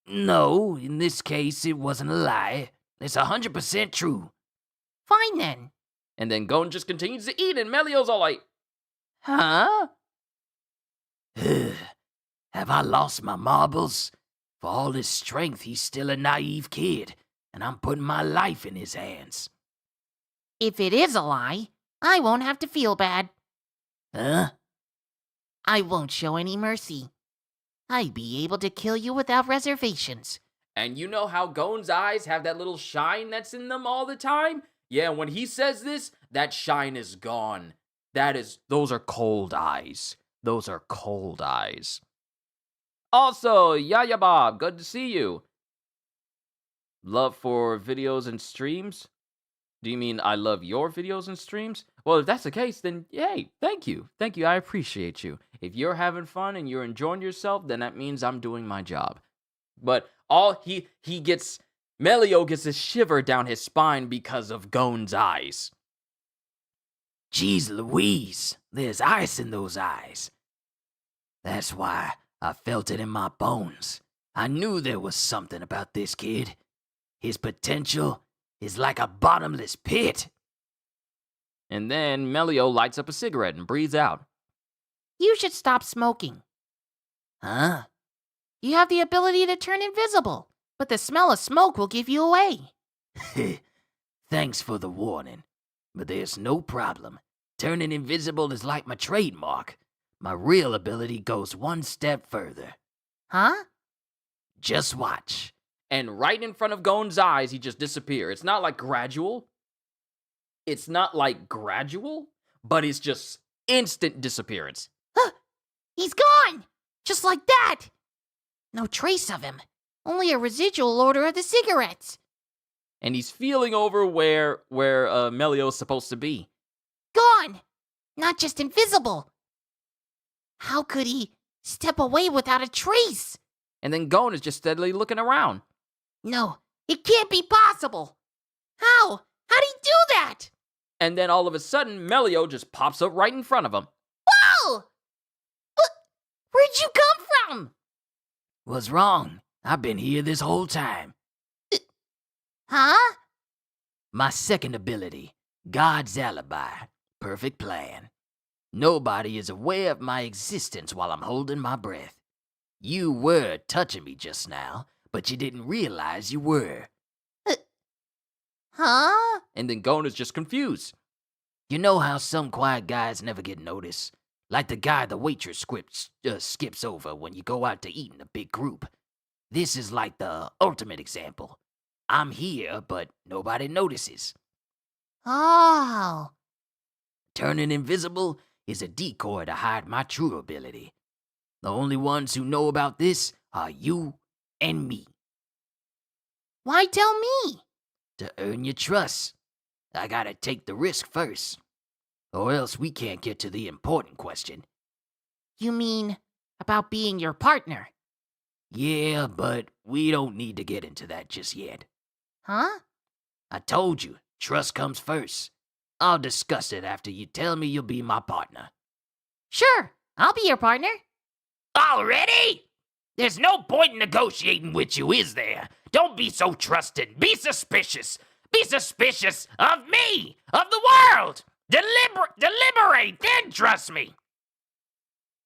No, in this case, it wasn't a lie. It's 100% true. Fine then. And then Gon just continues to eat, and Melio's all like, Huh? Have I lost my marbles? For all his strength, he's still a naive kid, and I'm putting my life in his hands. If it is a lie, I won't have to feel bad. Huh? I won't show any mercy. I'd be able to kill you without reservations. and you know how Gon's eyes have that little shine that's in them all the time? Yeah, when he says this, that shine is gone. Those are cold eyes. Those are cold eyes. Also, Yaya Bob, good to see you. Love for videos and streams? Do you mean I love your videos and streams? Well, if that's the case, then yay, thank you. Thank you, I appreciate you. If you're having fun and you're enjoying yourself, then that means I'm doing my job. But Melio gets a shiver down his spine because of Gon's eyes. Jeez Louise, there's ice in those eyes. That's why I felt it in my bones. I knew there was something about this kid. His potential is like a bottomless pit. And then Melio lights up a cigarette and breathes out. You should stop smoking. Huh? You have the ability to turn invisible, but the smell of smoke will give you away. Thanks for the warning, but there's no problem. Turning invisible is like my trademark. My real ability goes one step further. Huh? Just watch. And right in front of Gon's eyes, he just disappears. It's not like gradual. But it's just instant disappearance. He's gone! Just like that! No trace of him. Only a residual odor of the cigarettes. And he's feeling over where Melio's supposed to be. Gone! Not just invisible. How could he step away without a trace? And then Gon is just steadily looking around. No, it can't be possible. How? How'd he do that? And then all of a sudden, Melio just pops up right in front of him. Whoa! Where'd you come from? What's wrong? I've been here this whole time. Huh? My second ability, God's alibi. Perfect plan. Nobody is aware of my existence while I'm holding my breath. You were touching me just now, but you didn't realize you were. Huh? And then Gon is just confused. You know how some quiet guys never get noticed? Like the guy the waitress skips over when you go out to eat in a big group. This is like the ultimate example. I'm here, but nobody notices. Oh. Turning invisible is a decoy to hide my true ability. The only ones who know about this are you and me. Why tell me? To earn your trust, I gotta take the risk first. Or else we can't get to the important question. You mean about being your partner? Yeah, but we don't need to get into that just yet. Huh? I told you, trust comes first. I'll discuss it after you tell me you'll be my partner. Sure, I'll be your partner. Already? There's no point in negotiating with you, is there? Don't be so trusting. Be suspicious. Be suspicious of me, of the world. Deliberate, then trust me.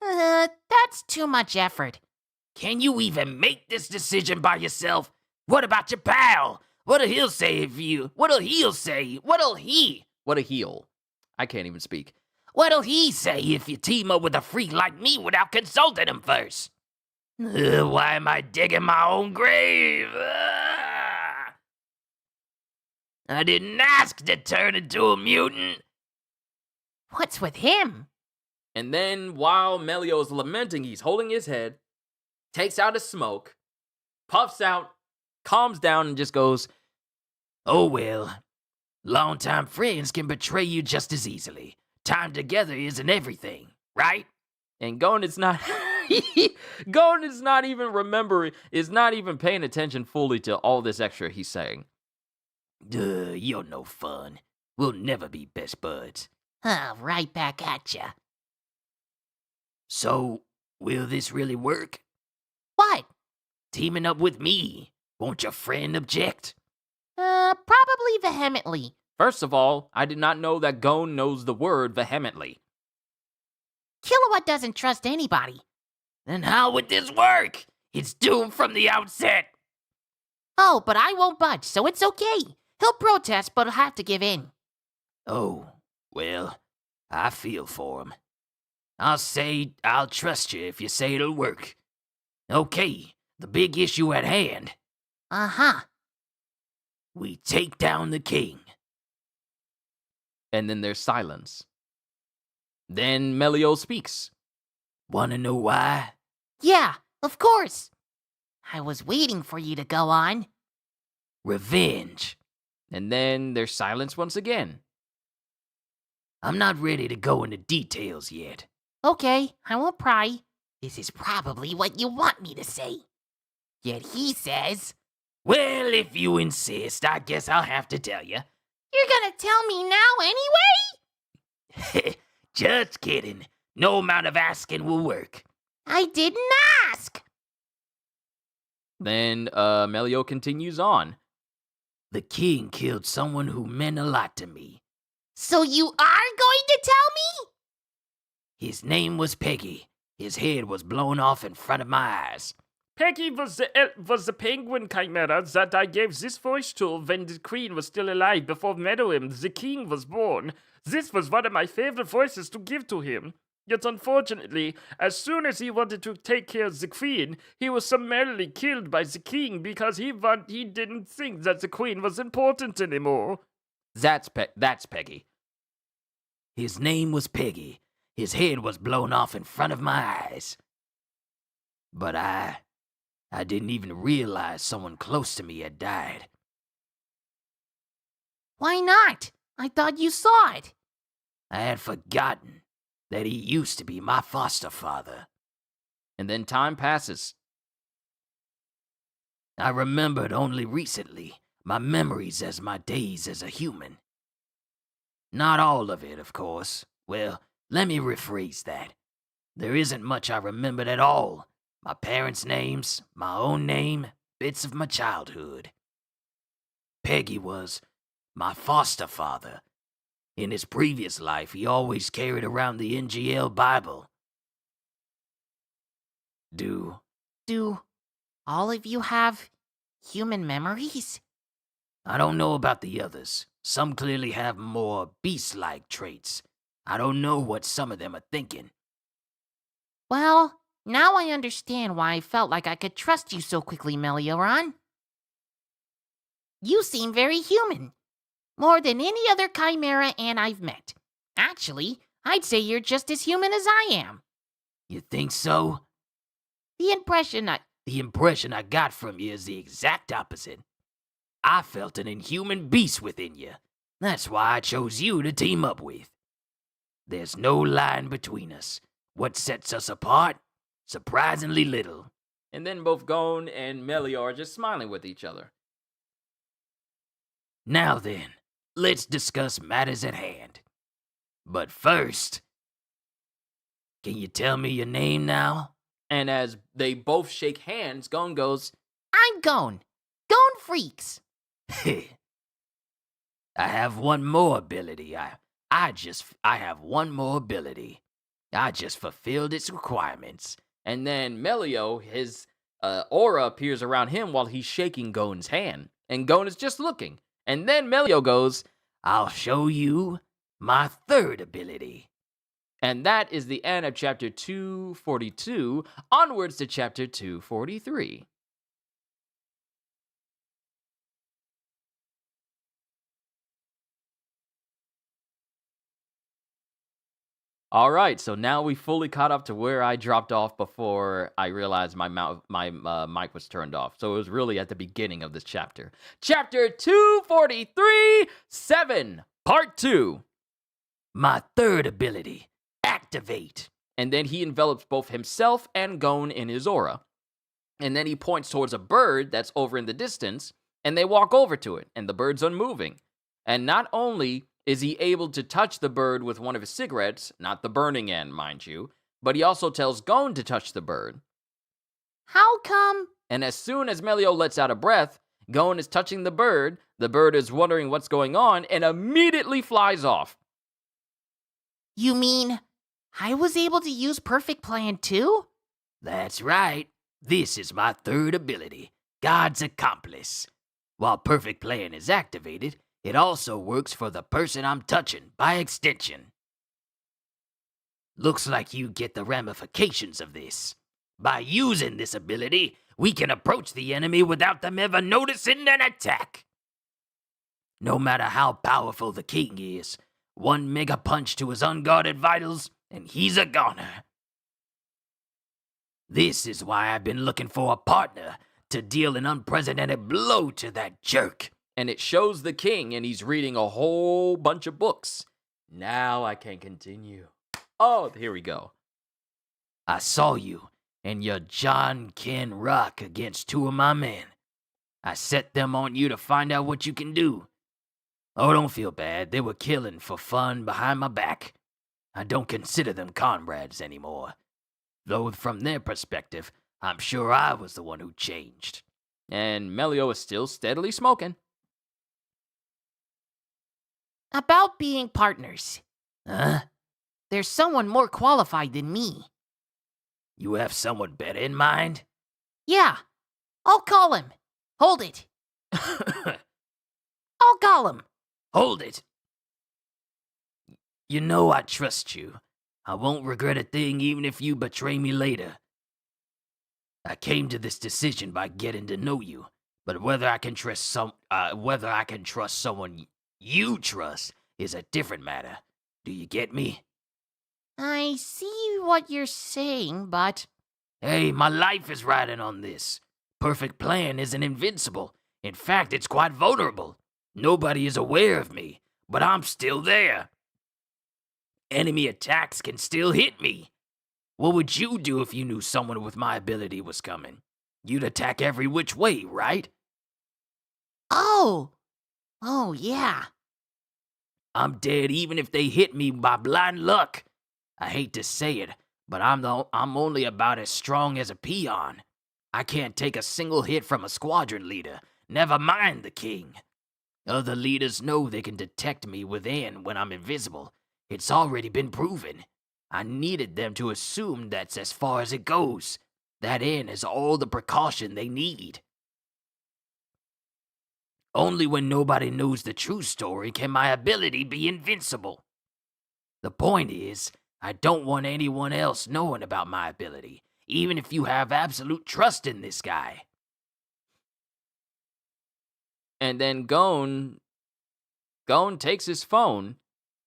That's too much effort. Can you even make this decision by yourself? What about your pal? What'll he say? What a heel. I can't even speak. What'll he say if you team up with a freak like me without consulting him first? Why am I digging my own grave? I didn't ask to turn into a mutant. What's with him? And then while Melio's lamenting, he's holding his head, takes out a smoke, puffs out, calms down, and just goes, Oh well, longtime friends can betray you just as easily. Time together isn't everything, right? And Gon is not even paying attention fully to all this extra he's saying. You're no fun. We'll never be best buds. Right back at ya. So, will this really work? What? Teaming up with me? Won't your friend object? Probably vehemently. First of all, I did not know that Gon knows the word vehemently. Killua doesn't trust anybody. Then how would this work? It's doomed from the outset. Oh, but I won't budge, so it's okay. He'll protest, but he'll have to give in. Oh, well, I feel for him. I'll say I'll trust you if you say it'll work. Okay, the big issue at hand. Uh-huh. We take down the king. And then there's silence. Then Melio speaks. Wanna know why? Yeah, of course. I was waiting for you to go on. Revenge. And then there's silence once again. I'm not ready to go into details yet. Okay, I won't pry. This is probably what you want me to say. Yet he says, Well, if you insist, I guess I'll have to tell you. "You're gonna tell me now anyway?" Just kidding. No amount of asking will work. I didn't ask. Then Melio continues on. The king killed someone who meant a lot to me. So you are going to tell me? His name was Peggy. His head was blown off in front of my eyes. Peggy was the penguin chimera that I gave this voice to when the queen was still alive before Meadowim, the king, was born. This was one of my favorite voices to give to him. Yet unfortunately, as soon as he wanted to take care of the queen, he was summarily killed by the king because he didn't think that the queen was important anymore. That's Peggy. His name was Peggy. His head was blown off in front of my eyes. But I didn't even realize someone close to me had died. Why not? I thought you saw it. I had forgotten that he used to be my foster father. And then time passes. I remembered only recently my memories as my days as a human. Not all of it, of course. Well, let me rephrase that. There isn't much I remembered at all. My parents' names, my own name, bits of my childhood. Peggy was my foster father. In his previous life, he always carried around the NGL Bible. Do all of you have human memories? I don't know about the others. Some clearly have more beast-like traits. I don't know what some of them are thinking. Well, now I understand why I felt like I could trust you so quickly, Melioran. You seem very human. More than any other chimera ant I've met. Actually, I'd say you're just as human as I am. You think so? The impression I got from you is the exact opposite. I felt an inhuman beast within you. That's why I chose you to team up with. There's no line between us. What sets us apart? Surprisingly little. And then both Gon and Melio are just smiling with each other. Now then, let's discuss matters at hand. But first, can you tell me your name now? And as they both shake hands, Gon goes, I'm Gon. Gon Freaks. I have one more ability. I have one more ability. I just fulfilled its requirements. and then Melio, his aura appears around him while he's shaking Gon's hand. And Gon is just looking. And then Melio goes, I'll show you my third ability. and that is the end of chapter 242, onwards to chapter 243. All right, so now we fully caught up to where I dropped off before I realized my mic was turned off. So it was really at the beginning of this chapter. Chapter 243, 7, Part 2. My third ability. Activate. And then he envelops both himself and Gon in his aura. And then he points towards a bird that's over in the distance, and they walk over to it, and the bird's unmoving. And not only is he able to touch the bird with one of his cigarettes, not the burning end, mind you, but he also tells Gon to touch the bird. How come? And as soon as Melio lets out a breath, Gon is touching the bird is wondering what's going on, and immediately flies off. You mean I was able to use Perfect Plan too? That's right. This is my third ability, God's Accomplice. While Perfect Plan is activated, it also works for the person I'm touching, by extension. Looks like you get the ramifications of this. By using this ability, we can approach the enemy without them ever noticing an attack. No matter how powerful the king is, one mega punch to his unguarded vitals, and he's a goner. This is why I've been looking for a partner to deal an unprecedented blow to that jerk. And it shows the king, and he's reading a whole bunch of books. Now I can continue. Oh, here we go. I saw you and your John Ken Rock against two of my men. I set them on you to find out what you can do. Oh, don't feel bad. They were killing for fun behind my back. I don't consider them comrades anymore. Though from their perspective, I'm sure I was the one who changed. And Melio is still steadily smoking. About being partners. Huh? There's someone more qualified than me. You have someone better in mind? Yeah, I'll call him. Hold it. I'll call him. Hold it. You know I trust you. I won't regret a thing even if you betray me later. I came to this decision by getting to know you, but whether I can trust someone you trust is a different matter. Do you get me? I see what you're saying, but... Hey, my life is riding on this. Perfect Plan isn't invincible. In fact, it's quite vulnerable. Nobody is aware of me, but I'm still there. Enemy attacks can still hit me. What would you do if you knew someone with my ability was coming? You'd attack every which way, right? Oh, yeah. I'm dead even if they hit me by blind luck. I hate to say it, but I'm only about as strong as a peon. I can't take a single hit from a squadron leader, never mind the king. Other leaders know they can detect me within when I'm invisible. It's already been proven. I needed them to assume that's as far as it goes. That in is all the precaution they need. Only when nobody knows the true story can my ability be invincible. The point is, I don't want anyone else knowing about my ability, even if you have absolute trust in this guy. And then Gon takes his phone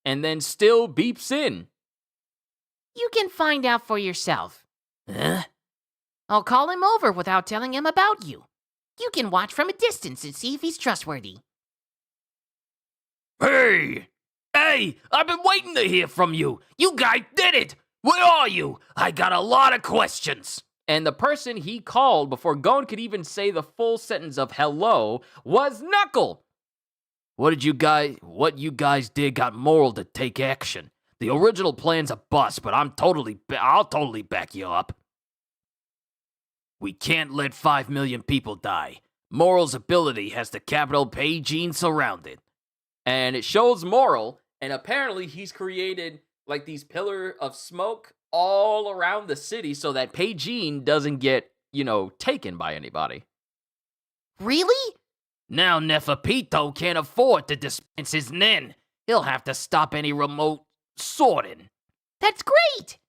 and then still beeps in. You can find out for yourself. Huh? I'll call him over without telling him about you. You can watch from a distance and see if he's trustworthy. Hey! Hey! I've been waiting to hear from you! You guys did it! Where are you? I got a lot of questions! And the person he called before Gon could even say the full sentence of hello was Knuckle. What you guys did got moral to take action. The original plan's a bust, but I'll totally back you up. We can't let 5 million people die. Moral's ability has the capital Peijin surrounded. And it shows Moral, and apparently he's created like these pillar of smoke all around the city so that Peijin doesn't get, taken by anybody. Really? Now Neferpito can't afford to dispense his nen. He'll have to stop any remote sorting. That's great!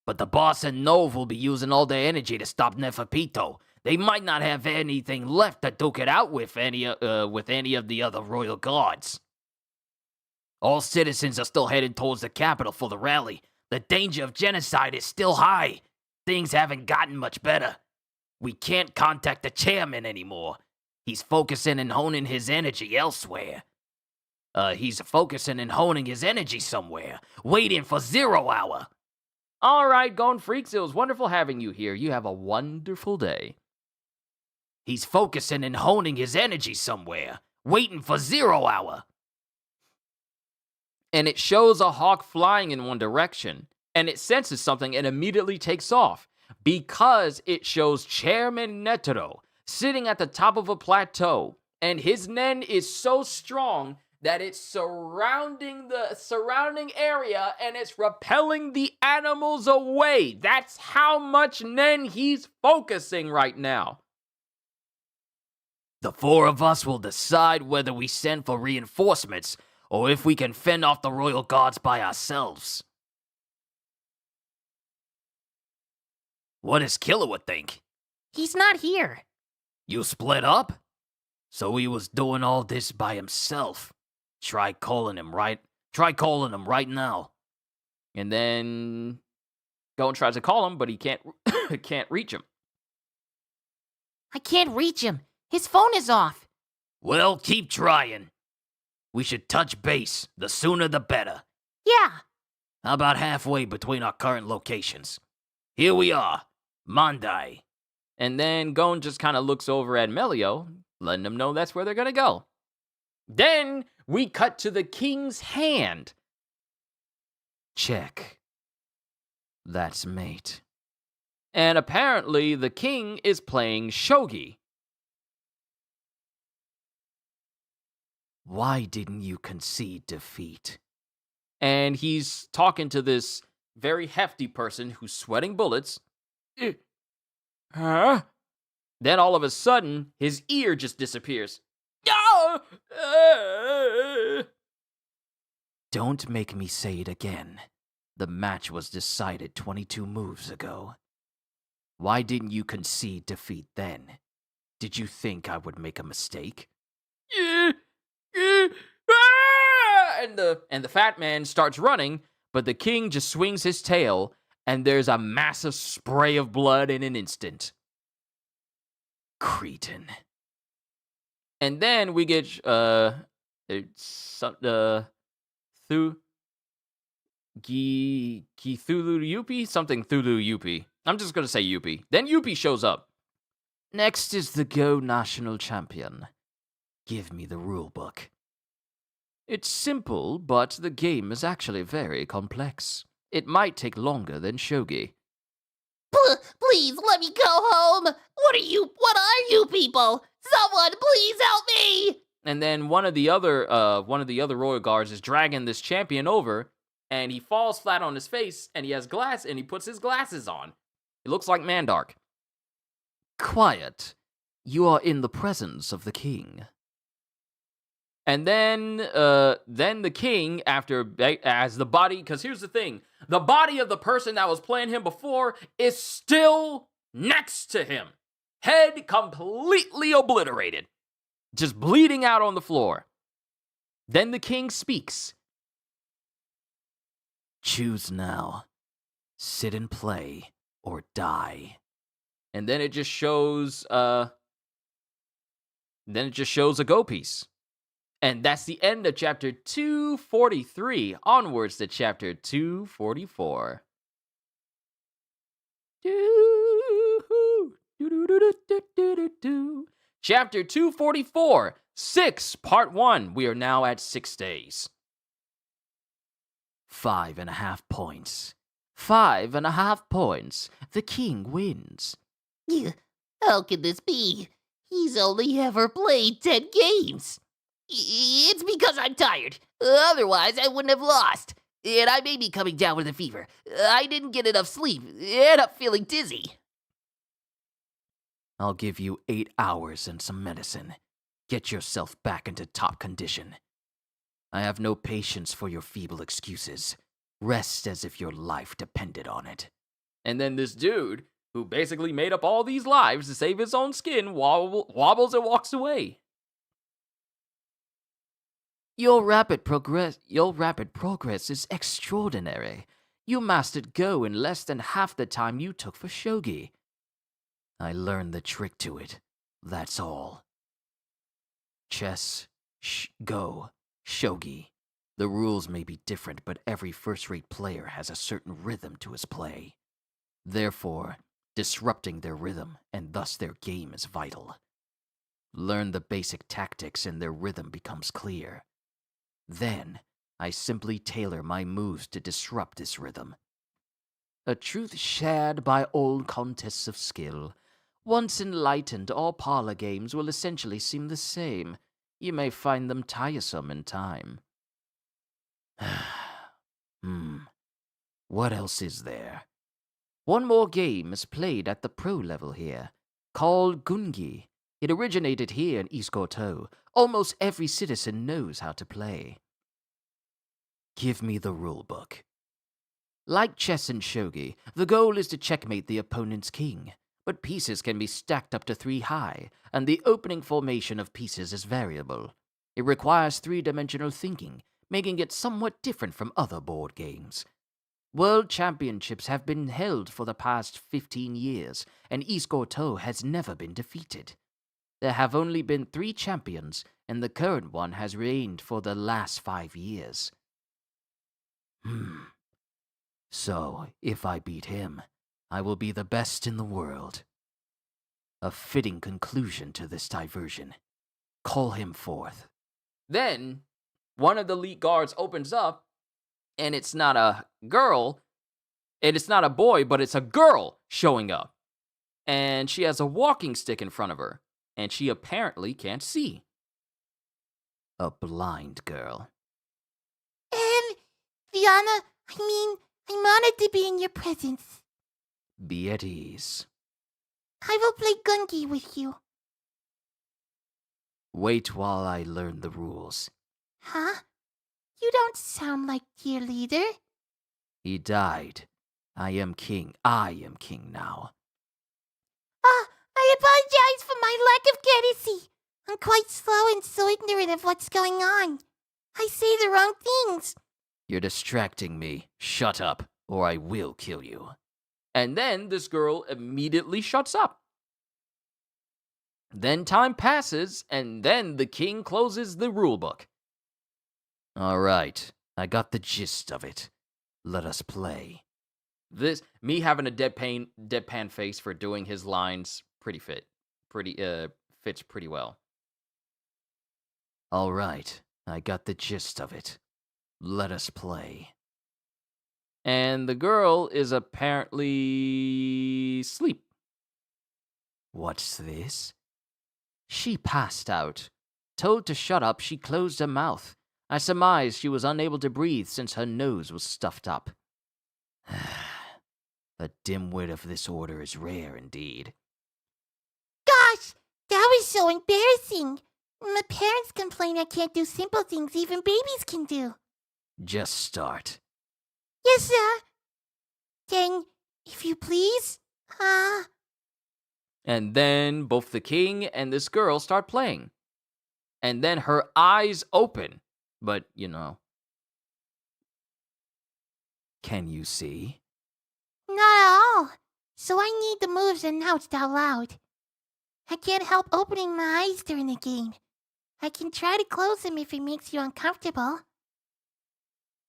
But the boss and Nove will be using all their energy to stop Neferpito. They might not have anything left to duke it out with any of the other royal guards. All citizens are still headed towards the capital for the rally. The danger of genocide is still high. Things haven't gotten much better. We can't contact the chairman anymore. He's focusing and honing his energy elsewhere. He's focusing and honing his energy somewhere, waiting for 0 hour. All right, Gon Freaks, it was wonderful having you here. You have a wonderful day. He's focusing and honing his energy somewhere, waiting for 0 hour. And it shows a hawk flying in one direction. and it senses something and immediately takes off because it shows Chairman Netero sitting at the top of a plateau, and his nen is so strong that it's surrounding the surrounding area and it's repelling the animals away. That's how much nen he's focusing right now. The four of us will decide whether we send for reinforcements or if we can fend off the royal guards by ourselves. What does Killua think? He's not here. You split up? So he was doing all this by himself. Try calling him right now. And then Gon tries to call him, but he can't reach him. I can't reach him. His phone is off. Well, keep trying. We should touch base. The sooner the better. Yeah. How about halfway between our current locations? Here we are. Mandai. And then Gon just kind of looks over at Melio, letting him know that's where they're going to go. Then we cut to the king's hand. Check. That's mate. And apparently the king is playing shogi. Why didn't you concede defeat? And he's talking to this very hefty person who's sweating bullets. Huh? Then all of a sudden, his ear just disappears. Don't make me say it again. The match was decided 22 moves ago. Why didn't you concede defeat then? Did you think I would make a mistake? And the fat man starts running, but the king just swings his tail, and there's a massive spray of blood in an instant. Cretin. And then we get Thulu Yuppie? Something Thulu Yuppie. I'm just gonna say Yuppie. Then Yuppie shows up. Next is the Go National Champion. Give me the rulebook. It's simple, but the game is actually very complex. It might take longer than shogi. Please let me go home. What are you people? Someone please help me. And then one of the other royal guards is dragging this champion over, and he falls flat on his face, and he puts his glasses on. It looks like Mandark. Quiet. You are in the presence of the king. And then the king, as the body, because here's the thing, the body of the person that was playing him before is still next to him. Head completely obliterated. Just bleeding out on the floor. Then the king speaks. Choose now. Sit and play, or die. And then it just shows, a go piece. And that's the end of chapter 243. Onwards to chapter 244. Chapter 244, 6, part 1. We are now at 6 days. 5.5 points. 5.5 points. The king wins. How can this be? He's only ever played 10 games. It's because I'm tired. Otherwise, I wouldn't have lost. And I may be coming down with a fever. I didn't get enough sleep, and I'm feeling dizzy. I'll give you 8 hours and some medicine. Get yourself back into top condition. I have no patience for your feeble excuses. Rest as if your life depended on it. And then this dude, who basically made up all these lives to save his own skin, wobbles and walks away. Your rapid progress is extraordinary. You mastered Go in less than half the time you took for shogi. I learned the trick to it. That's all. Chess, Go, shogi. The rules may be different, but every first-rate player has a certain rhythm to his play. Therefore, disrupting their rhythm and thus their game is vital. Learn the basic tactics and their rhythm becomes clear. Then, I simply tailor my moves to disrupt this rhythm. a truth shared by all contests of skill. Once enlightened, all parlor games will essentially seem the same. You may find them tiresome in time. What else is there? One more game is played at the pro level here, called Gungi. It originated here in East Gorto. Almost every citizen knows how to play. Give me the rulebook. Like chess and shogi, the goal is to checkmate the opponent's king, but pieces can be stacked up to 3 high, and the opening formation of pieces is variable. It requires 3-dimensional thinking, making it somewhat different from other board games. World championships have been held for the past 15 years, and East Gorto has never been defeated. There have only been 3 champions, and the current one has reigned for the last 5 years. So, if I beat him, I will be the best in the world. A fitting conclusion to this diversion. Call him forth. Then, one of the elite guards opens up, and it's not a girl, and it's not a boy, but it's a girl showing up. And she has a walking stick in front of her, and she apparently can't see. A blind girl. Fiona, I'm honored to be in your presence. Be at ease. I will play Gungi with you. Wait while I learn the rules. Huh? You don't sound like your leader. He died. I am king. I am king now. I apologize for my lack of courtesy. I'm quite slow and so ignorant of what's going on. I say the wrong things. You're distracting me. Shut up, or I will kill you. And then this girl immediately shuts up. Then time passes, and then the king closes the rulebook. All right, I got the gist of it. Let us play. Me having a deadpan face for doing his lines fits pretty well. All right, I got the gist of it. Let us play. And the girl is apparently asleep. What's this? She passed out. Told to shut up, she closed her mouth. I surmised she was unable to breathe since her nose was stuffed up. The dimwit of this order is rare indeed. Gosh, that was so embarrassing. My parents complain I can't do simple things even babies can do. Just start. Yes, sir. Then, if you please, And then both the king and this girl start playing. And then her eyes open. But, Can you see? not at all. So I need the moves announced out loud. I can't help opening my eyes during the game. I can try to close them if it makes you uncomfortable.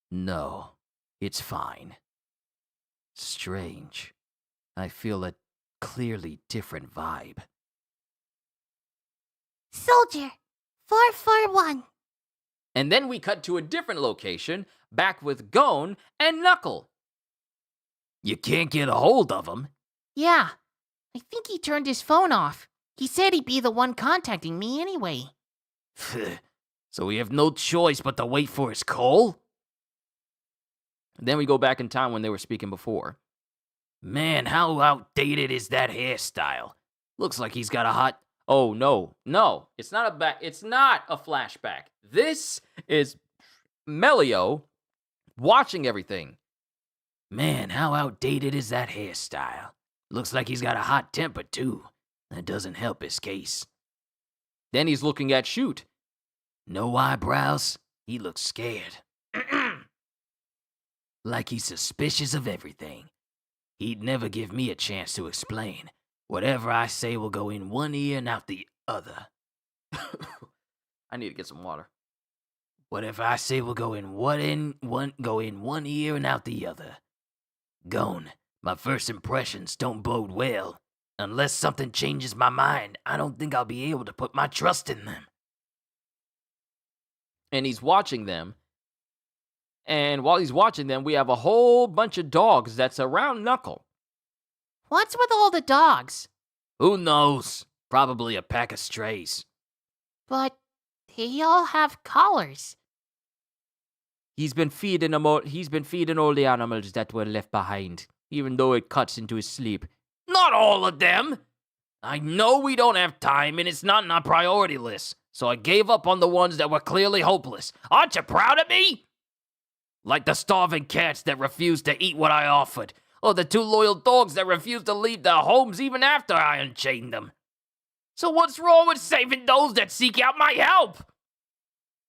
No, it's fine. Strange. I feel a clearly different vibe. Soldier, 441. And then we cut to a different location, back with Gon and Knuckle. You can't get a hold of him. Yeah, I think he turned his phone off. He said he'd be the one contacting me anyway. So we have no choice but to wait for his call? Then we go back in time when they were speaking before. Man, how outdated is that hairstyle? Looks like he's got a hot... Oh, no. It's not a flashback. This is Melio watching everything. Man, how outdated is that hairstyle? Looks like he's got a hot temper, too. That doesn't help his case. Then he's looking at Shoot. No eyebrows. He looks scared. Like he's suspicious of everything. He'd never give me a chance to explain. Whatever I say will go in one ear and out the other. I need to get some water. Whatever I say will go in one ear and out the other. Gon, my first impressions don't bode well. Unless something changes my mind, I don't think I'll be able to put my trust in them. And he's watching them. And while he's watching them, we have a whole bunch of dogs that's around Knuckle. What's with all the dogs? Who knows? Probably a pack of strays. But they all have collars. He's been feeding all the animals that were left behind, even though it cuts into his sleep. Not all of them! I know we don't have time and it's not on our priority list, so I gave up on the ones that were clearly hopeless. Aren't you proud of me? Like the starving cats that refused to eat what I offered, or the 2 loyal dogs that refused to leave their homes even after I unchained them. So what's wrong with saving those that seek out my help?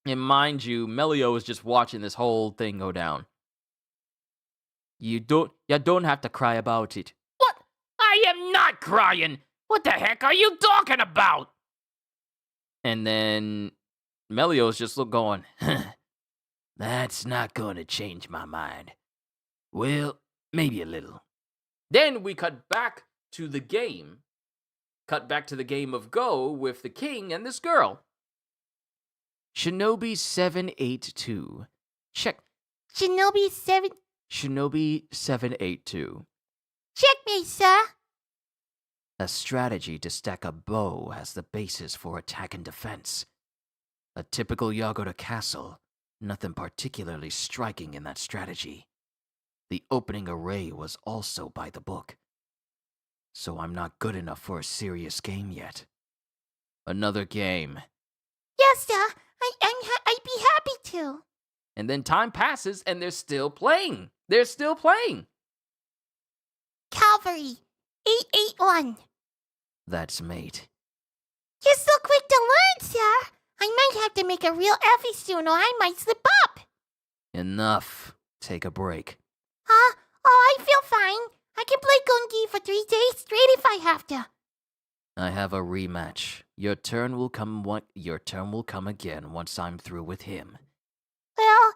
And mind you, Melio is just watching this whole thing go down. You don't have to cry about it. What? I am not crying! What the heck are you talking about? And then Melio's just going, That's not gonna change my mind. Well, maybe a little. Then we cut back to the game. Cut back to the game of Go with the king and this girl. Shinobi 782. Check. Shinobi 782. Checkmate, sir. A strategy to stack a bow as the basis for attack and defense. A typical Yagura castle. Nothing particularly striking in that strategy. The opening array was also by the book. So I'm not good enough for a serious game yet. Another game. Yes, sir. I'd be happy to. And then time passes and they're still playing. They're still playing. Calvary 881. That's mate. You're so quick to learn, sir. I might have to make a real effie soon or I might slip up. Enough. Take a break. Huh? Oh, I feel fine. I can play Gungi for 3 days straight if I have to. I have a rematch. Your turn will come again once I'm through with him. Well,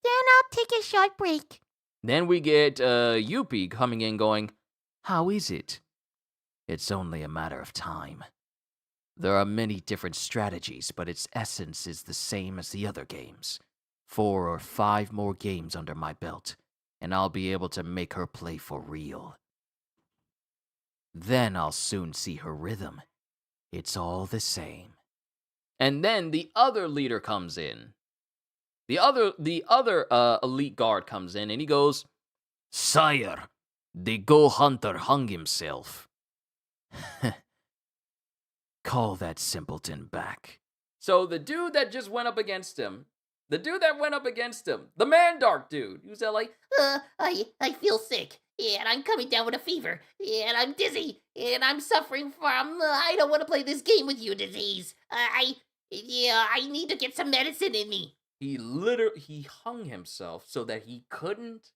then I'll take a short break. Then we get Yuppie coming in going, how is it? It's only a matter of time. There are many different strategies, but its essence is the same as the other games. 4 or 5 more games under my belt, and I'll be able to make her play for real. Then I'll soon see her rhythm. It's all the same. And then the other leader comes in. The other elite guard comes in, and he goes, Sire, the Go Hunter hung himself. Call that simpleton back. So the dude that just went up against him, the Mandark dude, he was like, I feel sick, and I'm coming down with a fever, and I'm dizzy, and I'm suffering from, I don't want to play this game with you, disease. I need to get some medicine in me. He hung himself so that he couldn't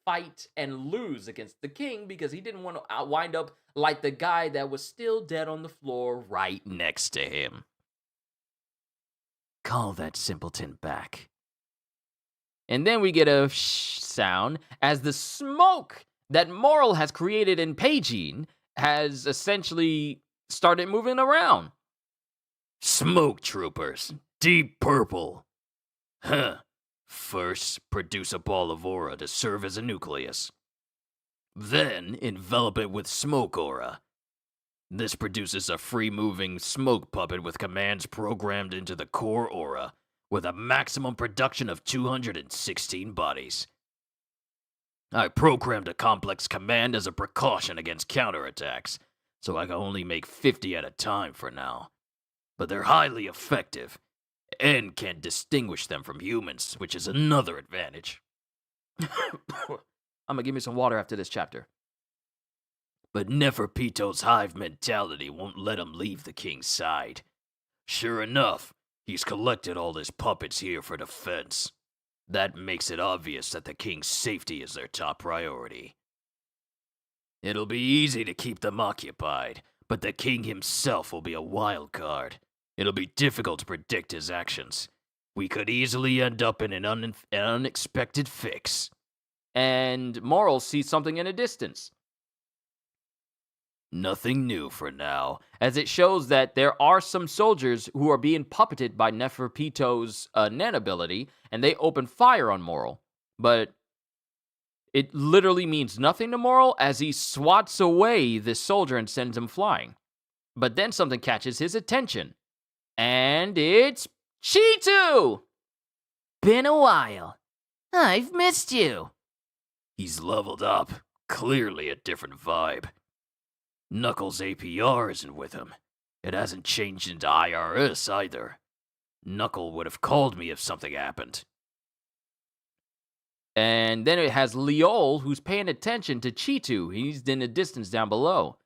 fight and lose against the king because he didn't want to wind up like the guy that was still dead on the floor right next to him. Call that simpleton back. And then we get a sound as the smoke that Moral has created in Peijin has essentially started moving around. Smoke troopers, deep purple. Huh. First, produce a ball of aura to serve as a nucleus. Then, envelop it with smoke aura. This produces a free-moving smoke puppet with commands programmed into the core aura, with a maximum production of 216 bodies. I programmed a complex command as a precaution against counterattacks, so I can only make 50 at a time for now. But they're highly effective, and can distinguish them from humans, which is another advantage. I'm gonna give me some water after this chapter. But Neferpito's hive mentality won't let him leave the king's side. Sure enough, he's collected all his puppets here for defense. That makes it obvious that the king's safety is their top priority. It'll be easy to keep them occupied, but the king himself will be a wild card. It'll be difficult to predict his actions. We could easily end up in an unexpected fix. And Moral sees something in a distance. Nothing new for now. As it shows that there are some soldiers who are being puppeted by Neferpito's Nen ability, and they open fire on Moral. But it literally means nothing to Moral as he swats away this soldier and sends him flying. But then something catches his attention. And it's Cheetu! Been a while. I've missed you. He's leveled up. Clearly a different vibe. Knuckles' APR isn't with him. It hasn't changed into IRS either. Knuckle would have called me if something happened. And then it has Leol, who's paying attention to Cheetu. He's in the distance down below.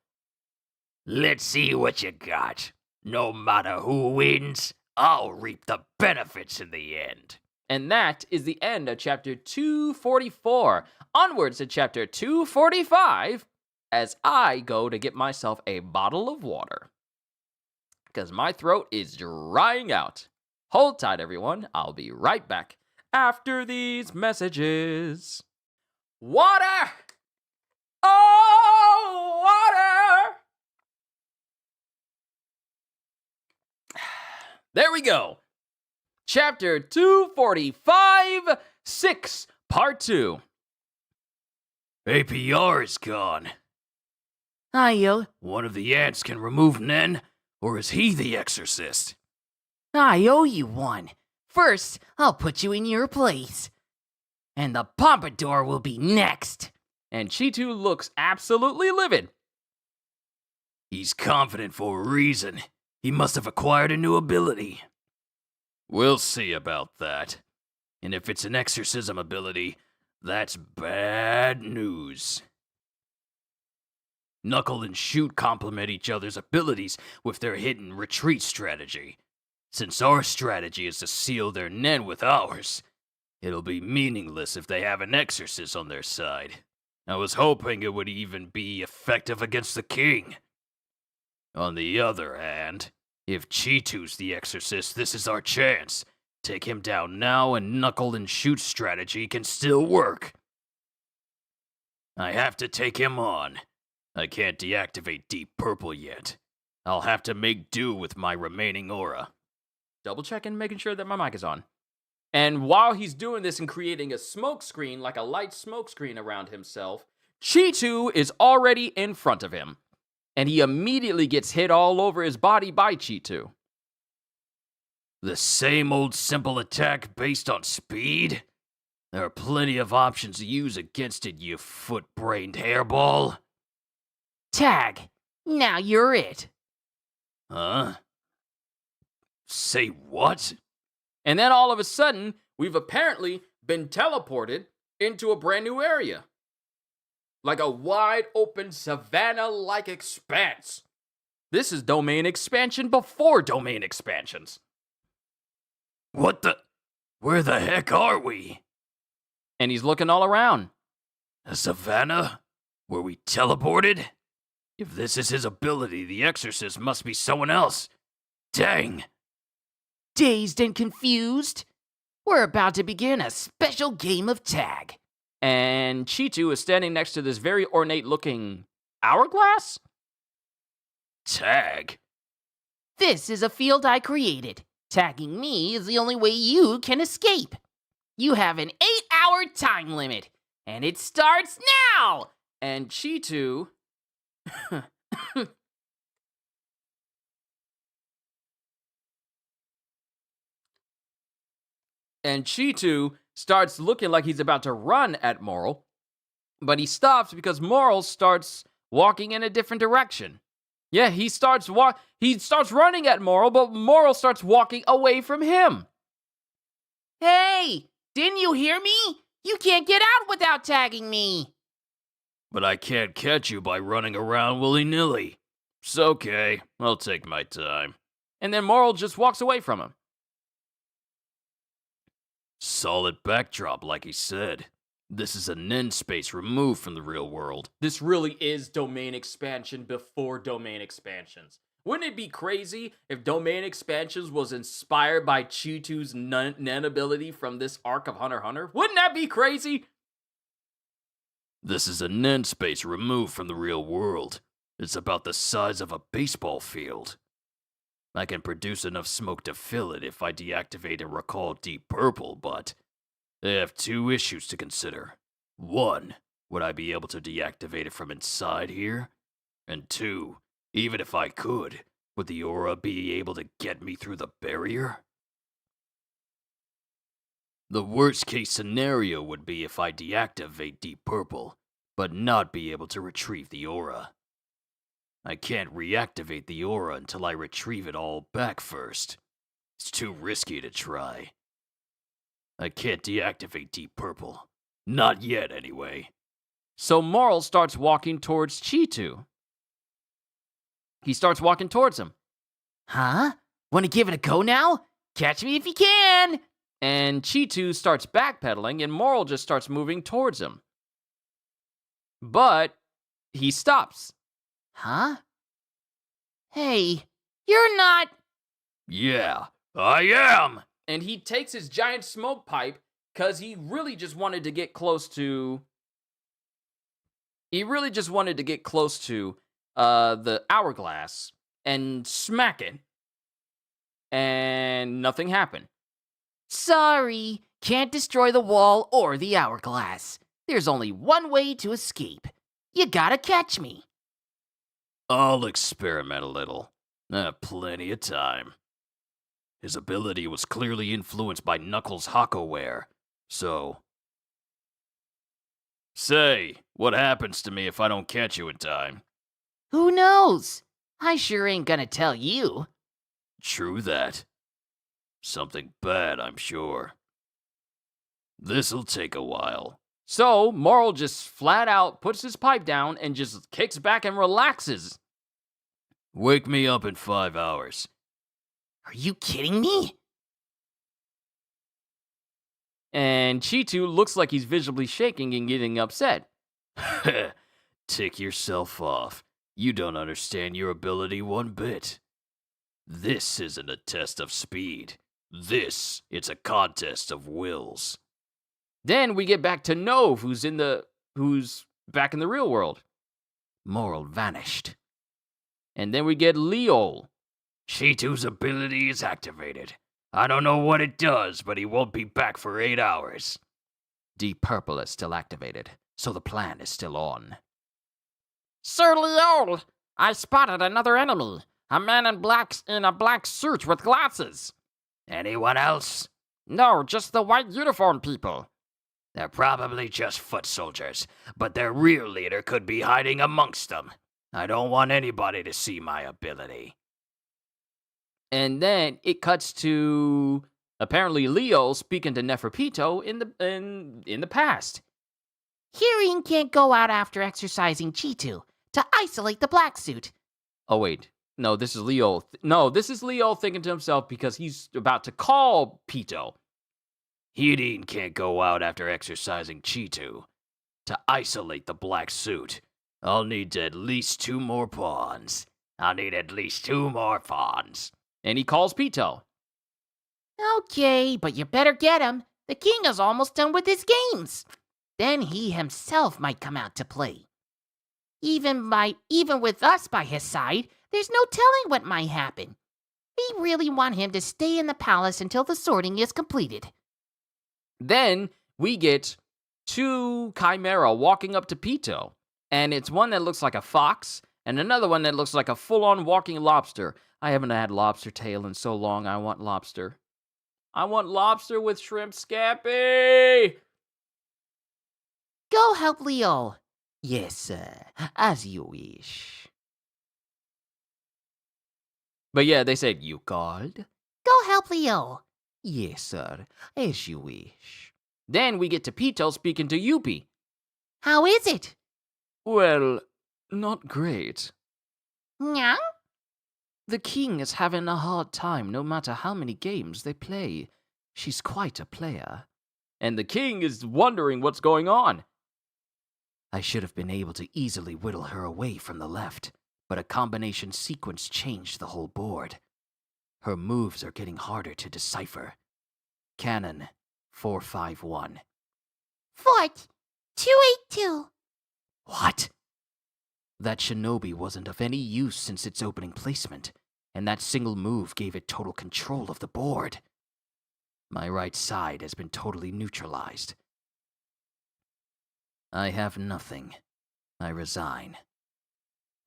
Let's see what you got. No matter who wins, I'll reap the benefits in the end. And that is the end of chapter 244. Onwards to chapter 245 as I go to get myself a bottle of water. Because my throat is drying out. Hold tight, everyone. I'll be right back after these messages. Water! Oh, water! There we go. Chapter 245, 6, Part 2. APR is gone. I One of the ants can remove Nen, or is he the exorcist? owe you one. First, I'll put you in your place. And the pompadour will be next. And Cheetu looks absolutely livid. He's confident for a reason. He must have acquired a new ability. We'll see about that. And if it's an exorcism ability, that's bad news. Knuckle and Shoot complement each other's abilities with their hidden retreat strategy. Since our strategy is to seal their Nen with ours, it'll be meaningless if they have an exorcist on their side. I was hoping it would even be effective against the king. On the other hand, if Cheetu's the exorcist, this is our chance. Take him down now and Knuckle and Shoot's strategy can still work. I have to take him on. I can't deactivate Deep Purple yet. I'll have to make do with my remaining aura. Double checking, making sure that my mic is on. And while he's doing this and creating a smoke screen, like a light smoke screen around himself, Cheetu is already in front of him. And he immediately gets hit all over his body by Cheetu. The same old simple attack based on speed? There are plenty of options to use against it, you foot-brained hairball. Tag. Now you're it. Huh? Say what? And then all of a sudden, we've apparently been teleported into a brand new area. Like a wide open savanna-like expanse. This is domain expansion before domain expansions. What the? Where the heck are we? And he's looking all around. A savannah? Were we teleported? If this is his ability, the exorcist must be someone else. Dang. Dazed and confused? We're about to begin a special game of tag. And Cheetu is standing next to this very ornate-looking hourglass? Tag? This is a field I created. Tagging me is the only way you can escape. You have an 8-hour time limit, and it starts now! And Cheetu... And Cheetu starts looking like he's about to run at Moral, but he stops because Moral starts walking in a different direction. Yeah, he starts running at Moral, but Moral starts walking away from him. Hey, didn't you hear me? You can't get out without tagging me. But I can't catch you by running around willy-nilly. It's okay, I'll take my time. And then Moral just walks away from him. Solid backdrop, like he said. This is a Nen space removed from the real world. This really is domain expansion before domain expansions. Wouldn't it be crazy if domain expansions was inspired by Cheetu's Nen ability from this arc of Hunter x Hunter? Wouldn't that be crazy? This is a Nen space removed from the real world. It's about the size of a baseball field. I can produce enough smoke to fill it if I deactivate and recall Deep Purple, but I have two issues to consider. One, would I be able to deactivate it from inside here? And two, even if I could, would the aura be able to get me through the barrier? The worst case scenario would be if I deactivate Deep Purple, but not be able to retrieve the aura. I can't reactivate the aura until I retrieve it all back first. It's too risky to try. I can't deactivate Deep Purple. Not yet, anyway. So Moral starts walking towards Cheetu. He starts walking towards him. Huh? Want to give it a go now? Catch me if you can! And Cheetu starts backpedaling, and Moral just starts moving towards him. But he stops. Huh? Hey, you're not... Yeah, I am! And he takes his giant smoke pipe because he really just wanted to get close to... the hourglass and smack it. And nothing happened. Sorry, can't destroy the wall or the hourglass. There's only one way to escape. You gotta catch me. I'll experiment a little. I have plenty of time. His ability was clearly influenced by Knuckles' Hakoware, so... Say, what happens to me if I don't catch you in time? Who knows? I sure ain't gonna tell you. True that. Something bad, I'm sure. This'll take a while. So Moral just flat out puts his pipe down and just kicks back and relaxes. Wake me up in 5 hours. Are you kidding me? And Cheetu looks like he's visibly shaking and getting upset. Tick yourself off. You don't understand your ability one bit. This isn't a test of speed. It's a contest of wills. Then we get back to Nove, who's back in the real world. Moral vanished. And then we get Leol. Cheetu's ability is activated. I don't know what it does, but he won't be back for 8 hours. Deep Purple is still activated, so the plan is still on. Sir Leol, I spotted another enemy. A man in a black suit with glasses. Anyone else? No, just the white uniform people. They're probably just foot soldiers, but their real leader could be hiding amongst them. I don't want anybody to see my ability. And then it cuts to apparently Leo speaking to Neferpito in the past. Hearing can't go out after exercising Cheetu to isolate the black suit. Oh wait, no, this is Leo. No, this is Leo thinking to himself because he's about to call Pito. Hidin can't go out after exercising Cheetu. To isolate the black suit, I'll need at least 2 more pawns. I'll need at least 2 more pawns. And he calls Pito. Okay, but you better get him. The king is almost done with his games. Then he himself might come out to play. Even with us by his side, there's no telling what might happen. We really want him to stay in the palace until the sorting is completed. Then we get 2 Chimera walking up to Pito. And it's one that looks like a fox, and another one that looks like a full-on walking lobster. I haven't had lobster tail in so long. I want lobster. I want lobster with shrimp scampi! Go help Leo. Yes, sir. As you wish. But yeah, they said, you called? Go help Leo. Yes, sir. As you wish. Then we get to Pito speaking to Yuppie. How is it? Well, not great. Nyang? The king is having a hard time no matter how many games they play. She's quite a player. And the king is wondering what's going on. I should have been able to easily whittle her away from the left, but a combination sequence changed the whole board. Her moves are getting harder to decipher. Cannon 451. Fort 282. What? That shinobi wasn't of any use since its opening placement, and that single move gave it total control of the board. My right side has been totally neutralized. I have nothing. I resign.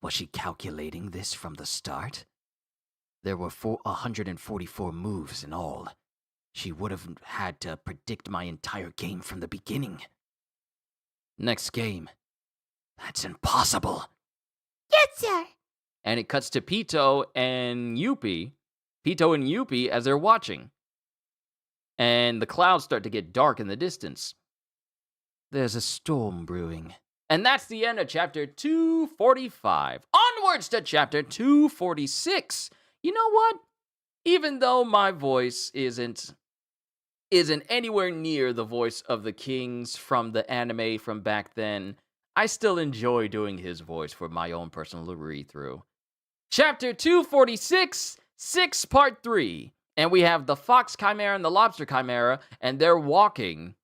Was she calculating this from the start? There were 144 moves in all. She would have had to predict my entire game from the beginning. Next game. That's impossible. Yes, sir. And it cuts to Pito and Yuppie as they're watching. And the clouds start to get dark in the distance. There's a storm brewing. And that's the end of chapter 245. Onwards to chapter 246. You know what? Even though my voice isn't anywhere near the voice of the kings from the anime from back then, I still enjoy doing his voice for my own personal read-through. Chapter 246, 6 Part 3. And we have the Fox Chimera and the Lobster Chimera, and they're walking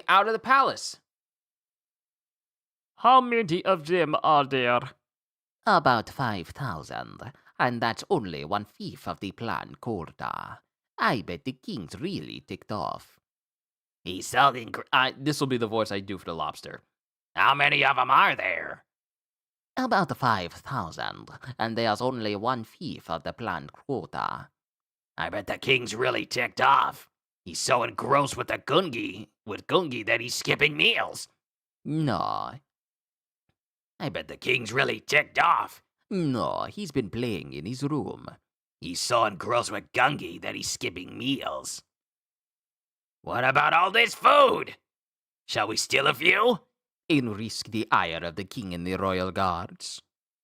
out of the palace. How many of them are there? About 5,000, and that's only 1/5 of the planned quota. I bet the king's really ticked off. He's talking. This will be the voice I do for the lobster. How many of them are there? About 5,000, and there's only 1/5 of the planned quota. I bet the king's really ticked off. He's so engrossed with Gungi that he's skipping meals. No, I bet the king's really ticked off. no, he's been playing in his room. He's so engrossed with Gungi that he's skipping meals. What about all this food? Shall we steal a few? And risk the ire of the king and the royal guards.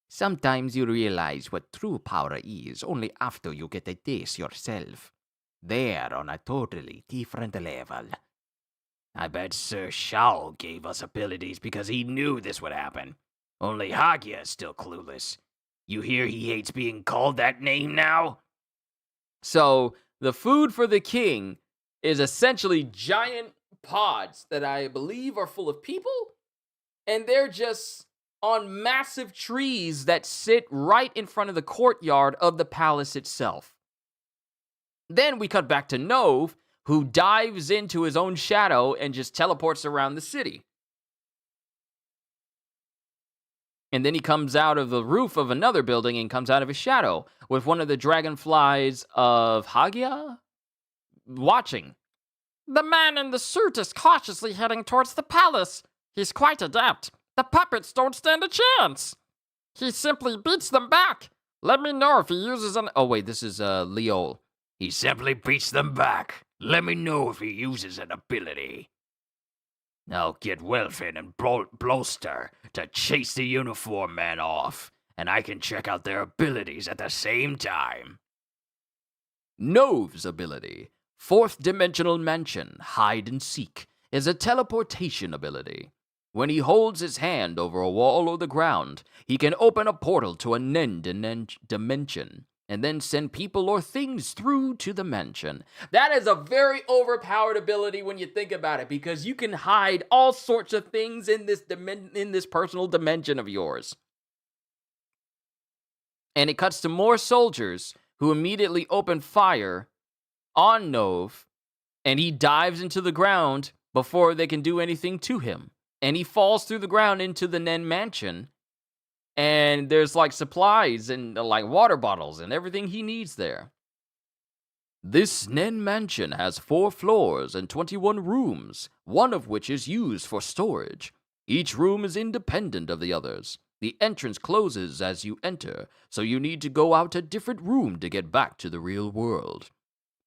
Sometimes you realize what true power is only after you get a taste yourself. They're on a totally different level. I bet Sir Shao gave us abilities because he knew this would happen. Only Hagia is still clueless. You hear he hates being called that name now? So, the food for the king is essentially giant pods that I believe are full of people, and they're just on massive trees that sit right in front of the courtyard of the palace itself. Then we cut back to Nove, who dives into his own shadow and just teleports around the city. And then he comes out of the roof of another building and comes out of his shadow with one of the dragonflies of Hagia watching. The man in the suit is cautiously heading towards the palace. He's quite adept. The puppets don't stand a chance. He simply beats them back. Let me know if he uses an... Oh, wait, this is Leol. He simply beats them back. Let me know if he uses an ability. Now get Welfin and Bloster to chase the uniform man off, and I can check out their abilities at the same time. Nove's ability, Fourth Dimensional Mansion, Hide and Seek, is a teleportation ability. When he holds his hand over a wall or the ground, he can open a portal to a Nen dimension, and then send people or things through to the mansion. That is a very overpowered ability when you think about it, because you can hide all sorts of things in this personal dimension of yours. And it cuts to more soldiers who immediately open fire on Nove, and he dives into the ground before they can do anything to him. And he falls through the ground into the Nen mansion. And there's like supplies and like water bottles and everything he needs there. This Nen mansion has 4 floors and 21 rooms, one of which is used for storage. Each room is independent of the others. The entrance closes as you enter, so you need to go out a different room to get back to the real world.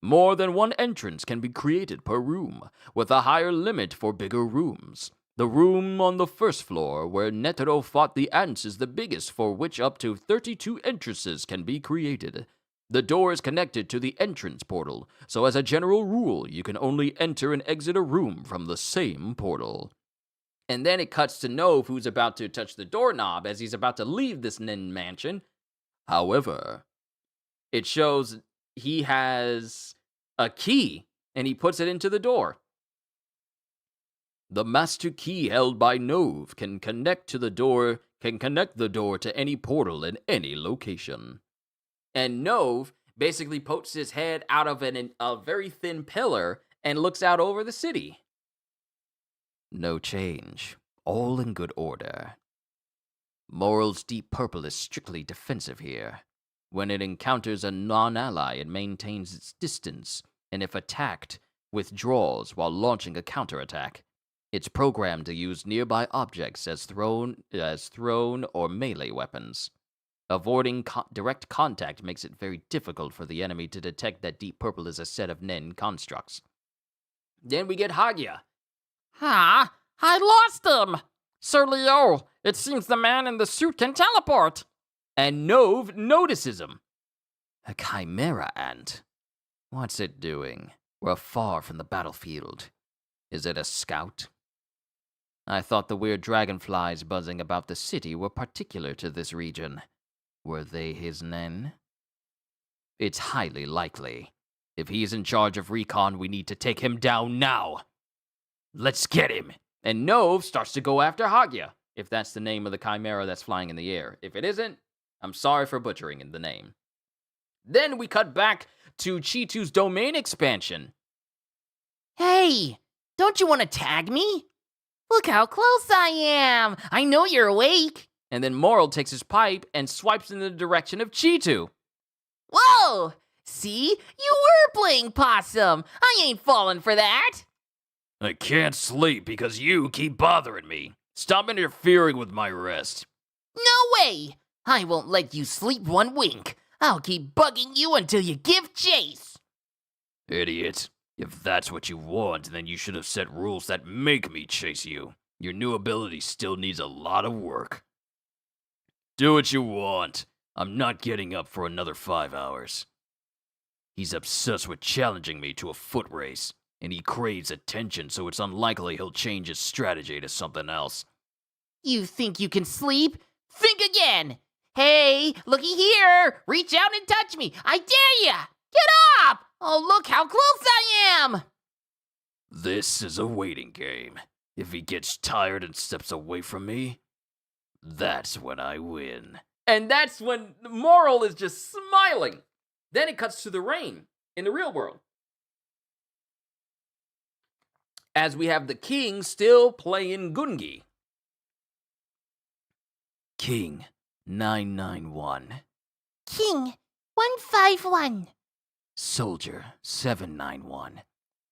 More than one entrance can be created per room, with a higher limit for bigger rooms. The room on the first floor where Netero fought the ants is the biggest, for which up to 32 entrances can be created. The door is connected to the entrance portal, so as a general rule, you can only enter and exit a room from the same portal. And then it cuts to Nove, who's about to touch the doorknob as he's about to leave this Nen mansion. However, it shows he has a key, and he puts it into the door. The master key held by Nove can connect the door to any portal in any location. And Nove, basically pokes his head out of a very thin pillar and looks out over the city. No change. All in good order. Moral's Deep Purple is strictly defensive here. When it encounters a non-ally, it maintains its distance, and if attacked, withdraws while launching a counterattack. It's programmed to use nearby objects as thrown or melee weapons. Avoiding direct contact makes it very difficult for the enemy to detect that Deep Purple is a set of Nen constructs. Then we get Hagia. Huh? I lost him! Sir Leol, it seems the man in the suit can teleport. And Nove notices him. A chimera ant. What's it doing? We're far from the battlefield. Is it a scout? I thought the weird dragonflies buzzing about the city were particular to this region. Were they his Nen? It's highly likely. If he's in charge of recon, we need to take him down now. Let's get him. And Nove starts to go after Hagia, if that's the name of the chimera that's flying in the air. If it isn't, I'm sorry for butchering the name. Then we cut back to Chitu's domain expansion. Hey, don't you want to tag me? Look how close I am. I know you're awake. And then Moral takes his pipe and swipes in the direction of Chitu. Whoa! See? You were playing possum. I ain't falling for that. I can't sleep because you keep bothering me. Stop interfering with my rest. No way! I won't let you sleep one wink. I'll keep bugging you until you give chase. Idiot. If that's what you want, then you should have set rules that make me chase you. Your new ability still needs a lot of work. Do what you want. I'm not getting up for another 5 hours. He's obsessed with challenging me to a foot race, and he craves attention, so it's unlikely he'll change his strategy to something else. You think you can sleep? Think again! Hey, looky here! Reach out and touch me! I dare ya! Get up! Oh, look how close I am! This is a waiting game. If he gets tired and steps away from me, that's when I win. And that's when Moral is just smiling. Then it cuts to the rain in the real world. As we have the king still playing Gungi. King 991. King 151. Soldier 791.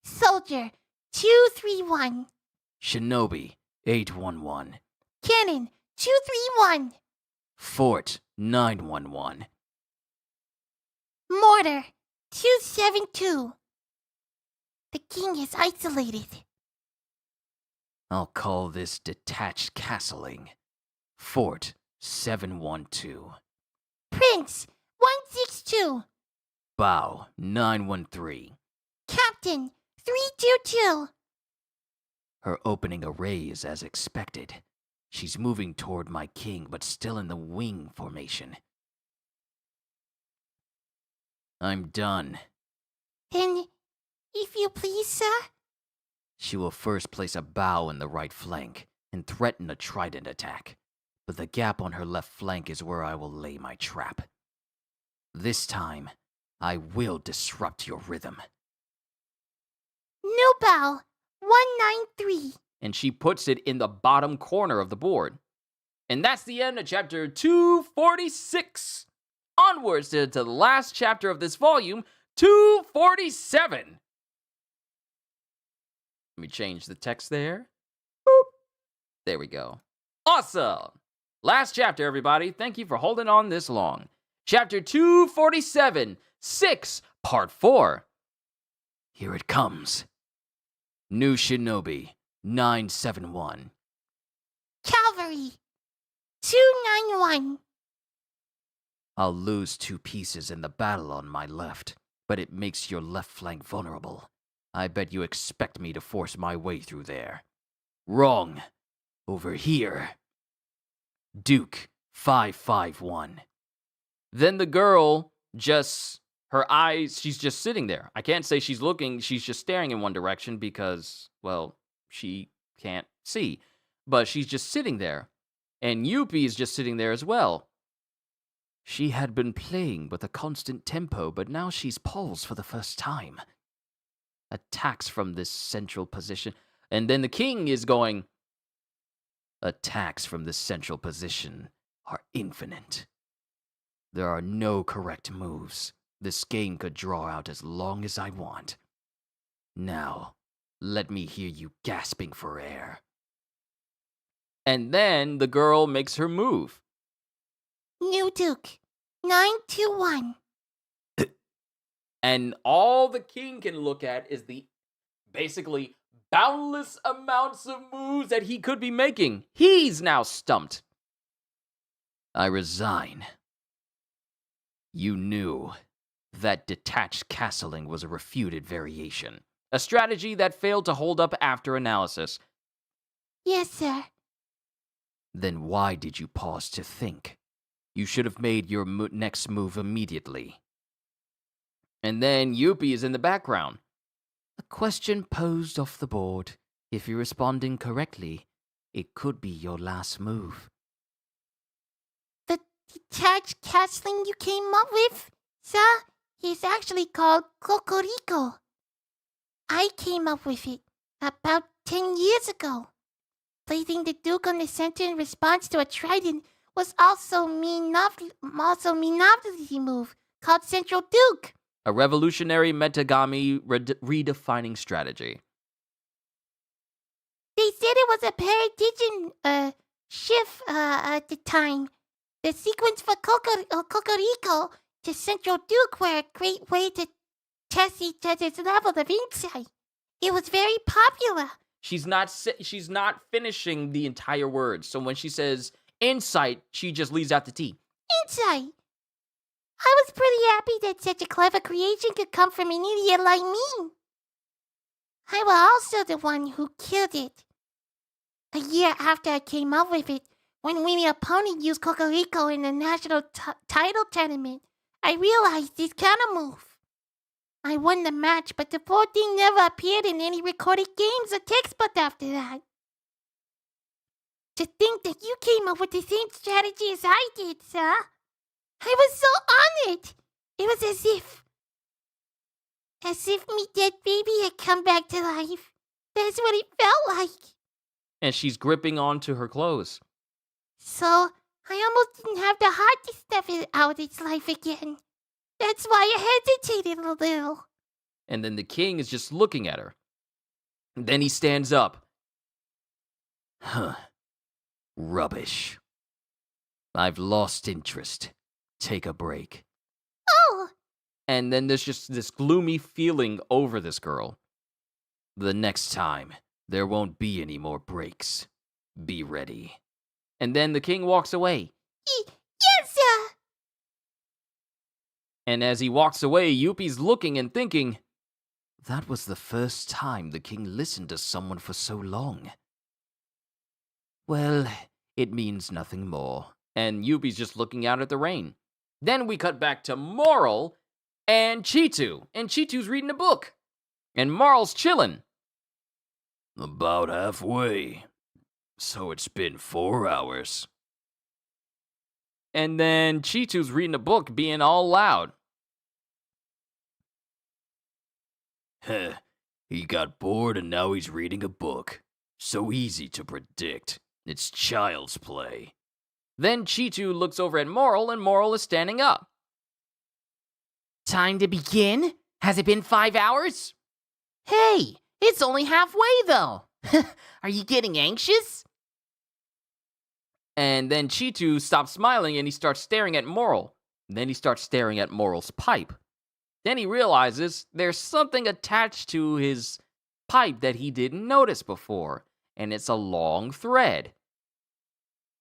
Soldier 231. Shinobi 811. Cannon 231. Fort 911. Mortar 272. The king is isolated. I'll call this detached castling. Fort 712. Prince 162. Bow 913. Captain 322. Her opening array is as expected. She's moving toward my king, but still in the wing formation. I'm done. Then, if you please, sir. She will first place a bow in the right flank and threaten a trident attack, but the gap on her left flank is where I will lay my trap. This time, I will disrupt your rhythm. No bow 193. And she puts it in the bottom corner of the board. And that's the end of chapter 246. Onwards to the last chapter of this volume, 247. Let me change the text there. Boop. There we go. Awesome. Last chapter, everybody. Thank you for holding on this long. Chapter 247, 6, Part 4. Here it comes. New Shinobi 971. Cavalry 291. I'll lose 2 pieces in the battle on my left, but it makes your left flank vulnerable. I bet you expect me to force my way through there. Wrong. Over here. Duke 551. Then the girl her eyes, she's just sitting there. I can't say she's looking, she's just staring in one direction because, well, she can't see. But she's just sitting there. And Yuppie is just sitting there as well. She had been playing with a constant tempo, but now she's paused for the first time. Attacks from this central position. And then the king is going, attacks from this central position are infinite. There are no correct moves. This game could draw out as long as I want. Now, let me hear you gasping for air. And then the girl makes her move. New Duke. 921. And all the king can look at is the basically boundless amounts of moves that he could be making. He's now stumped. I resign. You knew that detached castling was a refuted variation, a strategy that failed to hold up after analysis. Yes, sir. Then why did you pause to think? You should have made your next move immediately. And then Yuppie is in the background. A question posed off the board. If you're responding correctly, it could be your last move. The detached castling you came up with, sir, is actually called Cocorico. I came up with it about 10 years ago. Placing the Duke on the center in response to a trident was also me novelty move called Central Duke. A revolutionary metagami redefining strategy. They said it was a paradigm shift at the time. The sequence for Cocorico to Central Duke were a great way to test each other's level of insight. It was very popular. She's not finishing the entire word. So when she says insight, she just leaves out the T. Insight. I was pretty happy that such a clever creation could come from an idiot like me. I was also the one who killed it. A year after I came up with it, when winning opponent used Cocorico in the national title tournament, I realized this counter move. I won the match, but the poor thing never appeared in any recorded games or textbook after that. To think that you came up with the same strategy as I did, sir. I was so honored. It was as if me dead baby had come back to life. That's what it felt like. And she's gripping onto her clothes. So, I almost didn't have the heart to step it out its life again. That's why I hesitated a little. And then the king is just looking at her. And then he stands up. Huh. Rubbish. I've lost interest. Take a break. Oh! And then there's just this gloomy feeling over this girl. The next time, there won't be any more breaks. Be ready. And then the king walks away. Yes, sir! And as he walks away, Yuppie's looking and thinking, that was the first time the king listened to someone for so long. Well, it means nothing more. And Yuppie's just looking out at the rain. Then we cut back to Moral and Chitu. And Chitu's reading a book. And Moral's chilling. About halfway. So it's been 4 hours. And then Chitu's reading a book, being all loud. Heh. He got bored and now he's reading a book. So easy to predict. It's child's play. Then Chitu looks over at Moral, and Moral is standing up. Time to begin? Has it been 5 hours? Hey, it's only halfway though. Are you getting anxious? And then Chitu stops smiling and he starts staring at Moral. And then he starts staring at Moral's pipe. Then he realizes there's something attached to his pipe that he didn't notice before. And it's a long thread.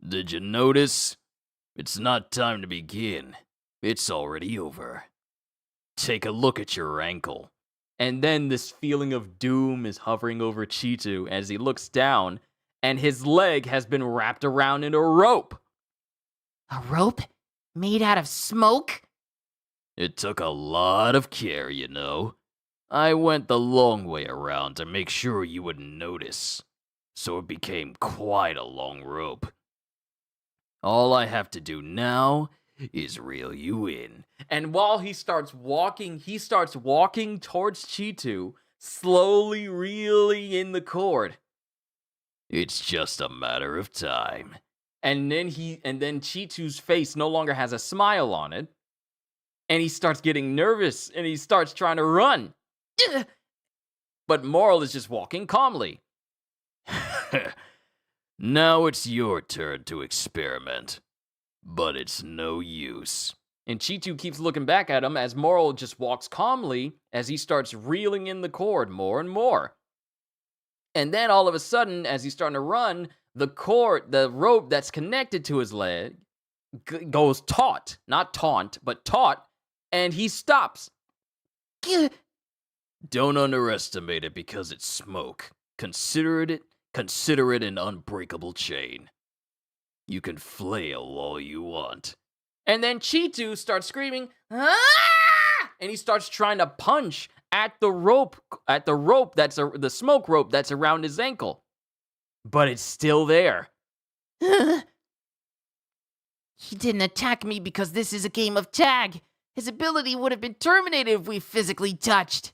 Did you notice? It's not time to begin. It's already over. Take a look at your ankle. And then this feeling of doom is hovering over Chitu as he looks down, and his leg has been wrapped around in a rope. A rope? Made out of smoke? It took a lot of care, you know. I went the long way around to make sure you wouldn't notice. So it became quite a long rope. All I have to do now is reel you in. And while he starts walking towards Cheetu, slowly reeling in the cord. It's just a matter of time. And then Cheetu's face no longer has a smile on it. And he starts getting nervous and he starts trying to run. But Moral is just walking calmly. Now it's your turn to experiment. But it's no use. And Cheetu keeps looking back at him as Moral just walks calmly as he starts reeling in the cord more and more. And then all of a sudden, as he's starting to run, the rope that's connected to his leg goes taut. Not taunt, but taut. And he stops. Don't underestimate it because it's smoke. Consider it an unbreakable chain. You can flail all you want. And then Cheetu starts screaming, "Ah!" And he starts trying to punch at the rope that's the smoke rope that's around his ankle. But it's still there. He didn't attack me because this is a game of tag. His ability would have been terminated if we physically touched.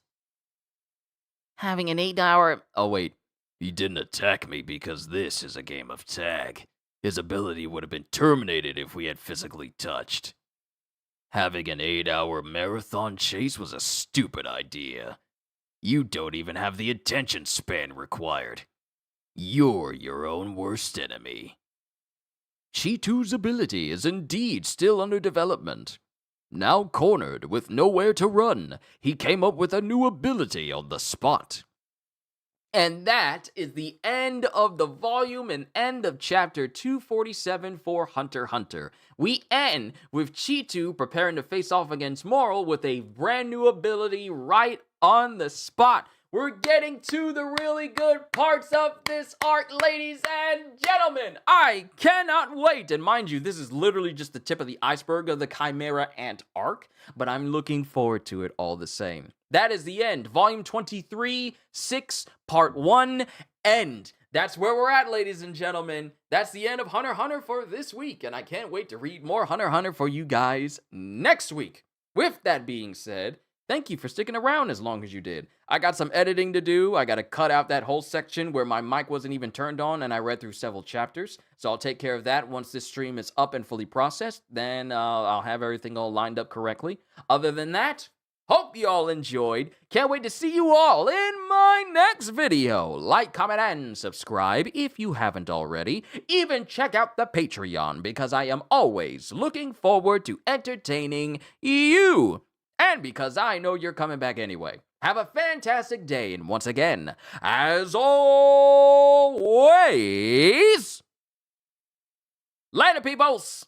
Having an 8-hour... Oh, wait. He didn't attack me because this is a game of tag. His ability would have been terminated if we had physically touched. Having an 8-hour marathon chase was a stupid idea. You don't even have the attention span required. You're your own worst enemy. Cheetu's ability is indeed still under development. Now cornered with nowhere to run, he came up with a new ability on the spot. And that is the end of the volume and end of chapter 247 for Hunter x Hunter. We end with Cheetu preparing to face off against Moral with a brand new ability right on the spot. We're getting to the really good parts of this arc, ladies and gentlemen. I cannot wait. And mind you, this is literally just the tip of the iceberg of the Chimera Ant arc, but I'm looking forward to it all the same. That is the end. Volume 23, 6, Part 1, end. That's where we're at, ladies and gentlemen. That's the end of Hunter x Hunter for this week, and I can't wait to read more Hunter x Hunter for you guys next week. With that being said, thank you for sticking around as long as you did. I got some editing to do. I got to cut out that whole section where my mic wasn't even turned on and I read through several chapters. So I'll take care of that once this stream is up and fully processed. Then I'll have everything all lined up correctly. Other than that, hope you all enjoyed. Can't wait to see you all in my next video. Like, comment, and subscribe if you haven't already. Even check out the Patreon because I am always looking forward to entertaining you. And because I know you're coming back anyway. Have a fantastic day, and once again, as always, later, peoples!